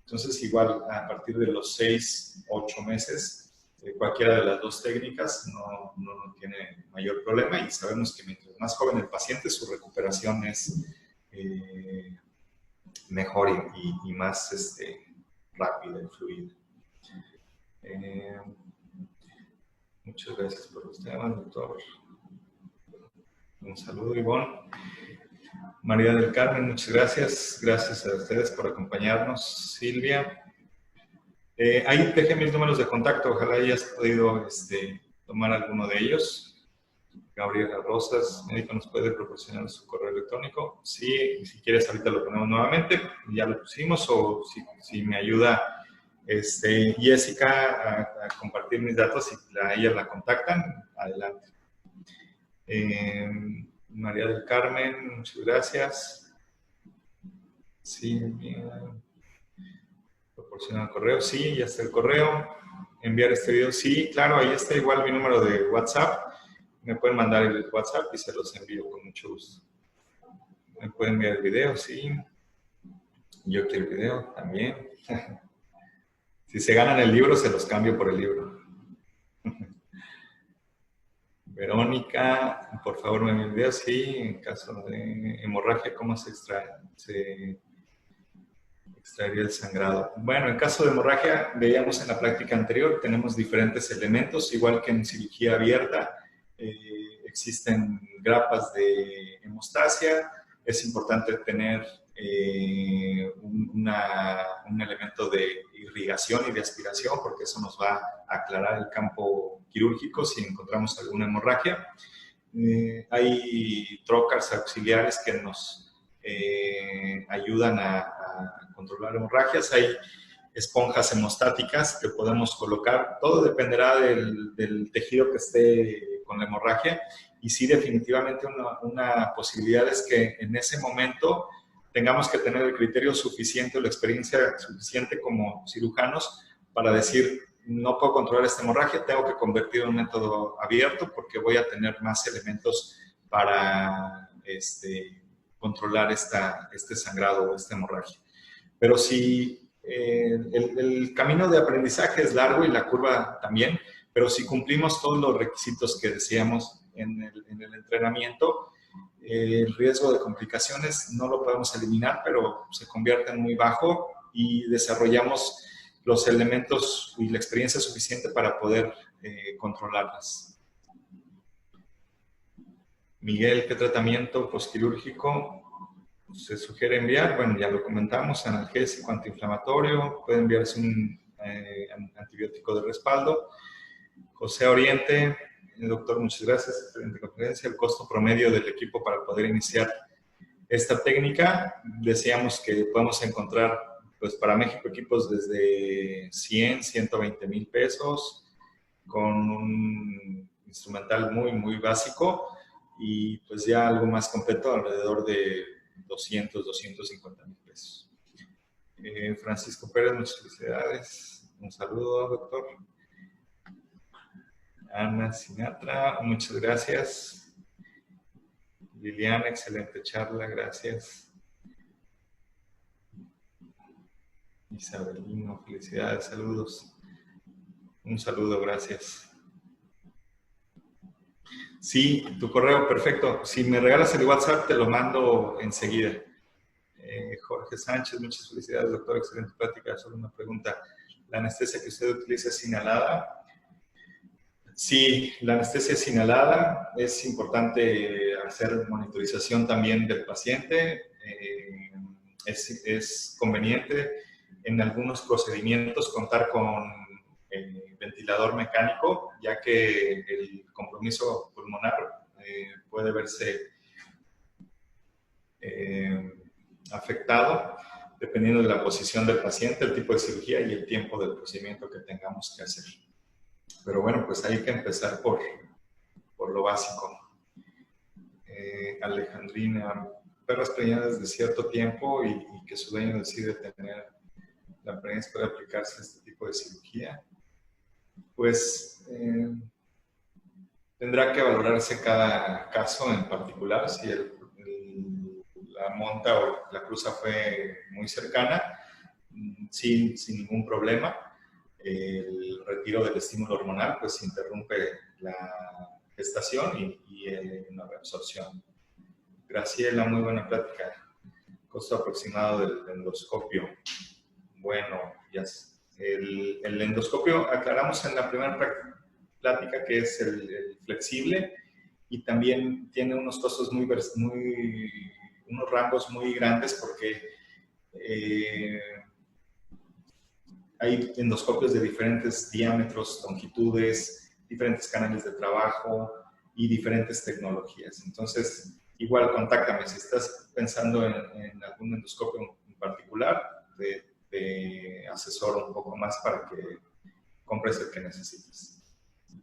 Entonces, igual a partir de los 6, 8 meses, cualquiera de las dos técnicas no tiene mayor problema, y sabemos que mientras más joven el paciente, su recuperación es mejor y más rápida y fluida. Muchas gracias por los temas, doctor. Un saludo, Ivonne. María del Carmen, muchas gracias. Gracias a ustedes por acompañarnos. Silvia. Ahí dejé mis números de contacto. Ojalá hayas podido tomar alguno de ellos. Gabriela Rosas, médico, ¿nos puede proporcionar su correo electrónico? Sí, si quieres ahorita lo ponemos nuevamente. Ya lo pusimos, o si me ayuda Jessica a compartir mis datos y a ella la contactan, adelante. María del Carmen, muchas gracias. Sí, bien. Proporcionar correo, sí, ya está el correo. Enviar este video, sí, claro, ahí está igual mi número de WhatsApp. Me pueden mandar el WhatsApp y se los envío con mucho gusto. Me pueden enviar el video, sí. Yo quiero el video también. Si se ganan el libro, se los cambio por el libro. Verónica, por favor, me envíe el video. Sí, en caso de hemorragia, ¿cómo se extrae? Se extraería el sangrado. Bueno, en caso de hemorragia, veíamos en la práctica anterior, tenemos diferentes elementos, igual que en cirugía abierta. existen grapas de hemostasia. Es importante tener un elemento de irrigación y de aspiración, porque eso nos va a aclarar el campo quirúrgico si encontramos alguna hemorragia. Hay trocars auxiliares que nos ayudan a controlar hemorragias. Hay esponjas hemostáticas que podemos colocar. Todo dependerá del tejido que esté con la hemorragia. Y sí, definitivamente una posibilidad es que en ese momento tengamos que tener el criterio suficiente o la experiencia suficiente como cirujanos para decir, no puedo controlar esta hemorragia, tengo que convertirlo en un método abierto porque voy a tener más elementos para controlar este sangrado o esta hemorragia. Pero si el camino de aprendizaje es largo y la curva también, pero si cumplimos todos los requisitos que decíamos en el entrenamiento, el riesgo de complicaciones no lo podemos eliminar, pero se convierte en muy bajo y desarrollamos los elementos y la experiencia suficiente para poder controlarlas. Miguel, ¿qué tratamiento postquirúrgico se sugiere enviar? Bueno, ya lo comentamos, analgésico, antiinflamatorio, puede enviarse un antibiótico de respaldo. José Oriente, doctor, muchas gracias, excelente conferencia. El costo promedio del equipo para poder iniciar esta técnica, decíamos que podemos encontrar, pues para México, equipos desde 100, 120 mil pesos, con un instrumental muy, muy básico, y pues ya algo más completo, alrededor de 200, 250 mil pesos. Francisco Pérez, muchas felicidades. Un saludo, doctor. Ana Sinatra, muchas gracias. Liliana, excelente charla, gracias. Isabelino, felicidades, saludos. Un saludo, gracias. Sí, tu correo, perfecto. Si me regalas el WhatsApp, te lo mando enseguida. Jorge Sánchez, muchas felicidades, doctor, excelente plática. Solo una pregunta. ¿La anestesia que usted utiliza es inhalada? Sí, la anestesia es inhalada. Es importante hacer monitorización también del paciente. Es conveniente en algunos procedimientos contar con ventilador mecánico, ya que el compromiso pulmonar puede verse afectado dependiendo de la posición del paciente, el tipo de cirugía y el tiempo del procedimiento que tengamos que hacer. Pero bueno, pues hay que empezar por lo básico. Alejandrina, perras preñadas de cierto tiempo y que su dueño decide tener la preñez para aplicarse a este tipo de cirugía, pues tendrá que valorarse cada caso en particular. Si la monta o la cruza fue muy cercana, sin ningún problema. El retiro del estímulo hormonal pues interrumpe la gestación y una reabsorción. Graciela, muy buena plática. Costo aproximado del endoscopio. Bueno, ya el endoscopio aclaramos en la primera plática que es el flexible y también tiene unos costos unos rangos muy grandes porque hay endoscopios de diferentes diámetros, longitudes, diferentes canales de trabajo y diferentes tecnologías. Entonces, igual contáctame si estás pensando en algún endoscopio en particular, te asesoro un poco más para que compres el que necesites.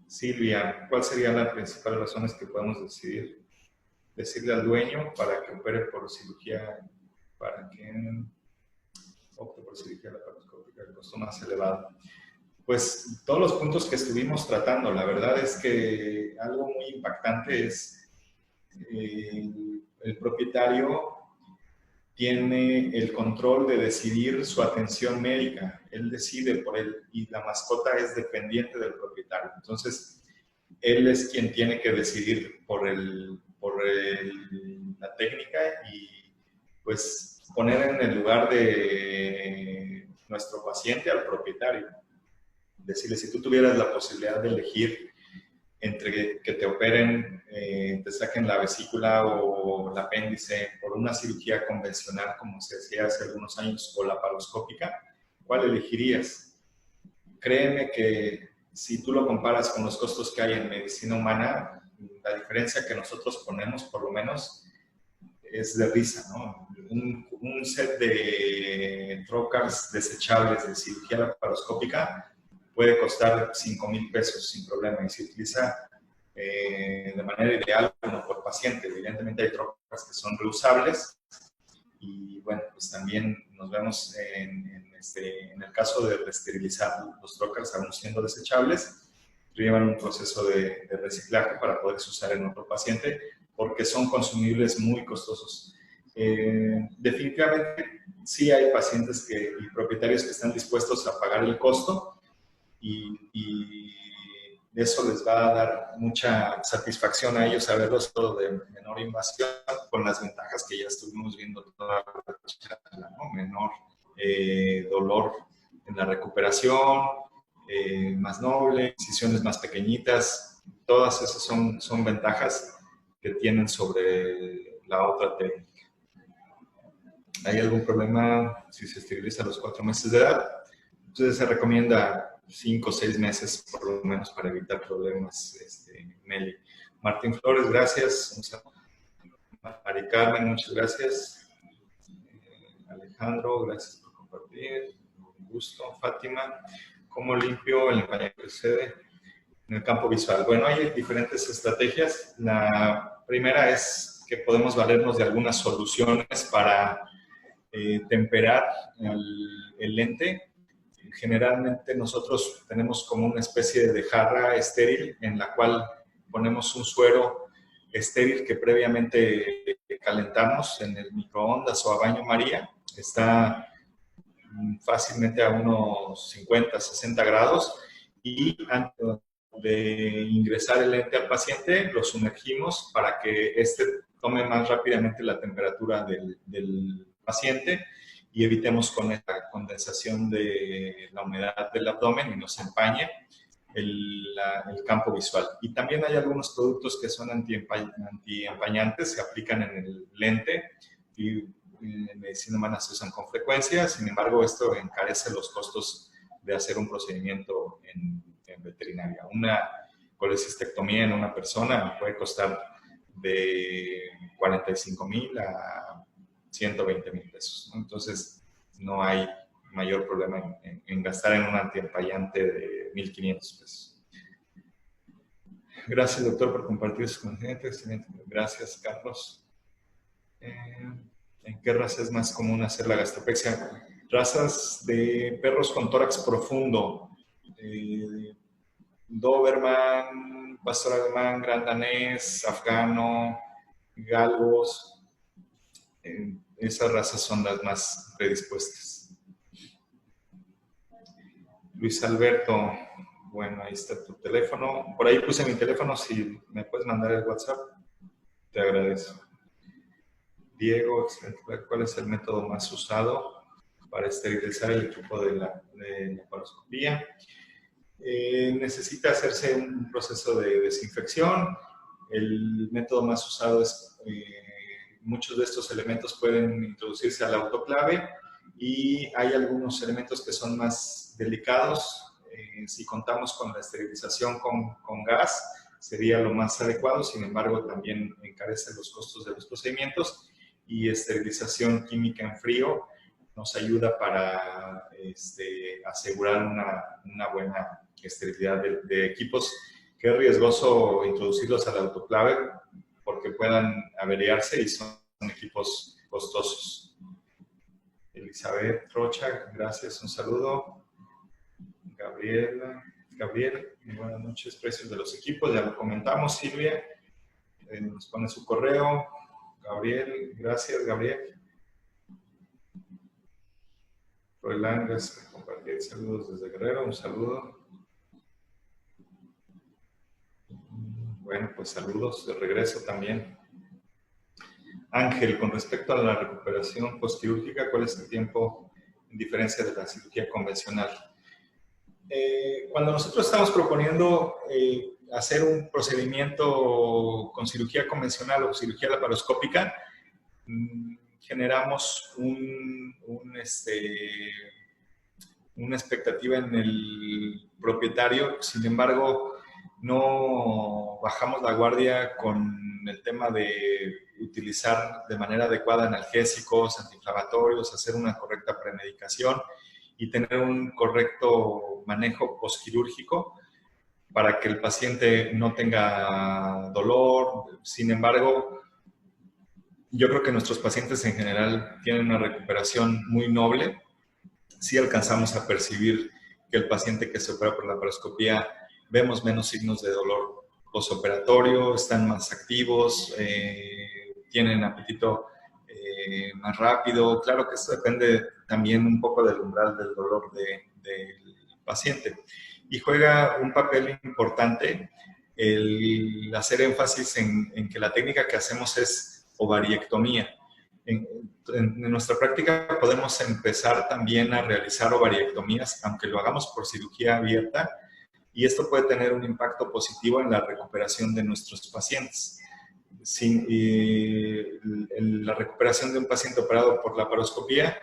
Silvia, ¿cuál serían las principales razones que podemos decirle al dueño para que opere por cirugía, para que opte por cirugía laparoscópica, el costo más elevado? Pues todos los puntos que estuvimos tratando, la verdad es que algo muy impactante es el propietario tiene el control de decidir su atención médica. Él decide por él y la mascota es dependiente del propietario. Entonces, él es quien tiene que decidir por la técnica y pues poner en el lugar de nuestro paciente al propietario. Decirle, si tú tuvieras la posibilidad de elegir entre que te operen, te saquen la vesícula o el apéndice por una cirugía convencional, como se hacía hace algunos años, o laparoscópica, ¿cuál elegirías? Créeme que si tú lo comparas con los costos que hay en medicina humana, la diferencia que nosotros ponemos, por lo menos, es de risa, ¿no? Un set de trocars desechables de cirugía laparoscópica puede costar 5,000 pesos sin problema, y se utiliza de manera ideal como por paciente. Evidentemente hay trocars que son reusables, y bueno, pues también nos vemos en el caso de esterilizar los trocars, aún siendo desechables, llevan un proceso de reciclaje para poderse usar en otro paciente, porque son consumibles muy costosos. Definitivamente sí hay pacientes y propietarios que están dispuestos a pagar el costo, y eso les va a dar mucha satisfacción a ellos saberlos todo de menor invasión, con las ventajas que ya estuvimos viendo toda la charla, ¿no? Menor dolor en la recuperación, más noble, incisiones más pequeñitas. Todas esas son ventajas que tienen sobre la otra técnica. ¿Hay algún problema si se esteriliza a los 4 meses de edad? Entonces se recomienda 5 o 6 meses por lo menos para evitar problemas. Meli. Martín Flores, gracias. Mari Carmen, muchas gracias. Alejandro, gracias por compartir. Un gusto. Fátima, ¿cómo limpio el empañamiento que sucede en el campo visual? Bueno, hay diferentes estrategias. La primera es que podemos valernos de algunas soluciones para temperar el lente. Generalmente nosotros tenemos como una especie de jarra estéril en la cual ponemos un suero estéril que previamente calentamos en el microondas o a baño María. Está fácilmente a unos 50, 60 grados, y antes de ingresar el lente al paciente lo sumergimos para que éste tome más rápidamente la temperatura del paciente y evitemos con esta condensación de la humedad del abdomen y nos empañe el campo visual. Y también hay algunos productos que son antiempañantes, se aplican en el lente y en medicina humana se usan con frecuencia. Sin embargo, esto encarece los costos de hacer un procedimiento en veterinaria. Una colecistectomía en una persona puede costar de 45,000 a 120,000 pesos, ¿no? Entonces, no hay mayor problema en gastar en un antiempañante de 1,500 pesos. Gracias, doctor, por compartir sus conocimientos. Gracias, Carlos. ¿En qué raza es más común hacer la gastropexia? Razas de perros con tórax profundo. Doberman, pastor alemán, gran danés, afgano, galgos. Esas razas son las más predispuestas. Luis Alberto, bueno, ahí está tu teléfono. Por ahí puse mi teléfono, si me puedes mandar el WhatsApp, te agradezco. Diego, ¿cuál es el método más usado para esterilizar el equipo de laparoscopía? Necesita hacerse un proceso de desinfección. El método más usado es, muchos de estos elementos pueden introducirse al autoclave, y hay algunos elementos que son más delicados. Si contamos con la esterilización con gas, sería lo más adecuado. Sin embargo, también encarece los costos de los procedimientos, y esterilización química en frío nos ayuda para asegurar una buena esterilidad de equipos, que es riesgoso introducirlos al autoclave porque puedan averiarse y son equipos costosos. Elizabeth Rocha, gracias, un saludo. Gabriel, buenas noches. Precios de los equipos, ya lo comentamos. Silvia nos pone su correo. Gabriel, gracias, Gabriel. Roland, gracias por compartir. Saludos desde Guerrero, un saludo. Bueno, pues saludos de regreso también. Ángel, con respecto a la recuperación postquirúrgica, ¿cuál es el tiempo en diferencia de la cirugía convencional? Cuando nosotros estamos proponiendo hacer un procedimiento con cirugía convencional o cirugía laparoscópica, generamos una expectativa en el propietario. Sin embargo, no bajamos la guardia con el tema de utilizar de manera adecuada analgésicos, antiinflamatorios, hacer una correcta premedicación y tener un correcto manejo postquirúrgico para que el paciente no tenga dolor. Sin embargo, yo creo que nuestros pacientes en general tienen una recuperación muy noble. Sí alcanzamos a percibir que el paciente que se opera por la laparoscopía vemos menos signos de dolor postoperatorio, están más activos, tienen apetito más rápido. Claro que esto depende también un poco del umbral del dolor del paciente. Y juega un papel importante el hacer énfasis en que la técnica que hacemos es ovariectomía. En nuestra práctica podemos empezar también a realizar ovariectomías, aunque lo hagamos por cirugía abierta, y esto puede tener un impacto positivo en la recuperación de nuestros pacientes. La recuperación de un paciente operado por laparoscopía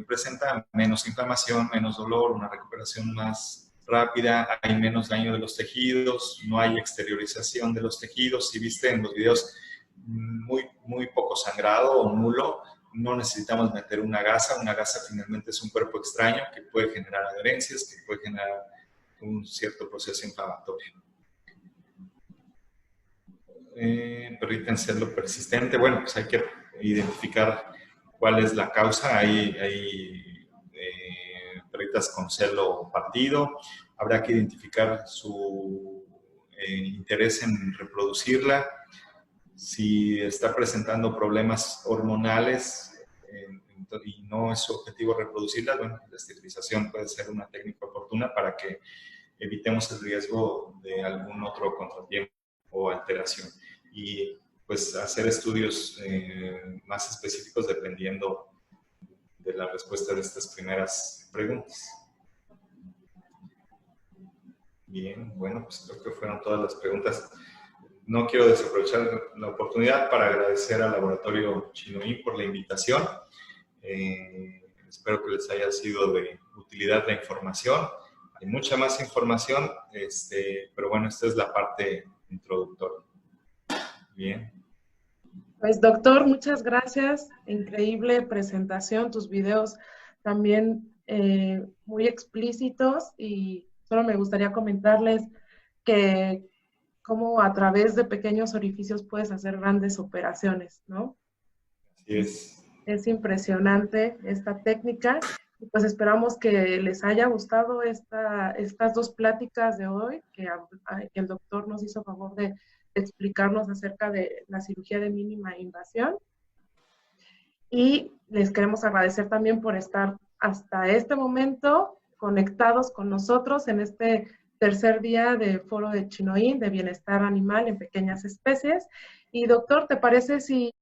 presenta menos inflamación, menos dolor, una recuperación más rápida, hay menos daño de los tejidos, no hay exteriorización de los tejidos. Si viste en los videos, muy poco sangrado o nulo, no necesitamos meter una gasa. Una gasa finalmente es un cuerpo extraño que puede generar adherencias, que puede generar un cierto proceso inflamatorio. Perrita en celo persistente, bueno, pues hay que identificar cuál es la causa. Hay perritas con celo partido, habrá que identificar su interés en reproducirla. Si está presentando problemas hormonales y no es su objetivo reproducirla, bueno, la esterilización puede ser una técnica oportuna para que evitemos el riesgo de algún otro contratiempo o alteración. Y pues hacer estudios más específicos dependiendo de la respuesta de estas primeras preguntas. Bien, bueno, pues creo que fueron todas las preguntas. No quiero desaprovechar la oportunidad para agradecer al Laboratorio Chinoí por la invitación. Espero que les haya sido de utilidad la información. Hay mucha más información, pero bueno, esta es la parte introductoria. Bien. Pues doctor, muchas gracias. Increíble presentación, tus videos también muy explícitos, y solo me gustaría comentarles que cómo a través de pequeños orificios puedes hacer grandes operaciones, ¿no? Así es. Es impresionante esta técnica. Y pues esperamos que les haya gustado estas dos pláticas de hoy, que el doctor nos hizo favor de explicarnos acerca de la cirugía de mínima invasión. Y les queremos agradecer también por estar hasta este momento conectados con nosotros en este tercer día del Foro de Chinoí de Bienestar Animal en Pequeñas Especies. Y doctor, ¿te parece si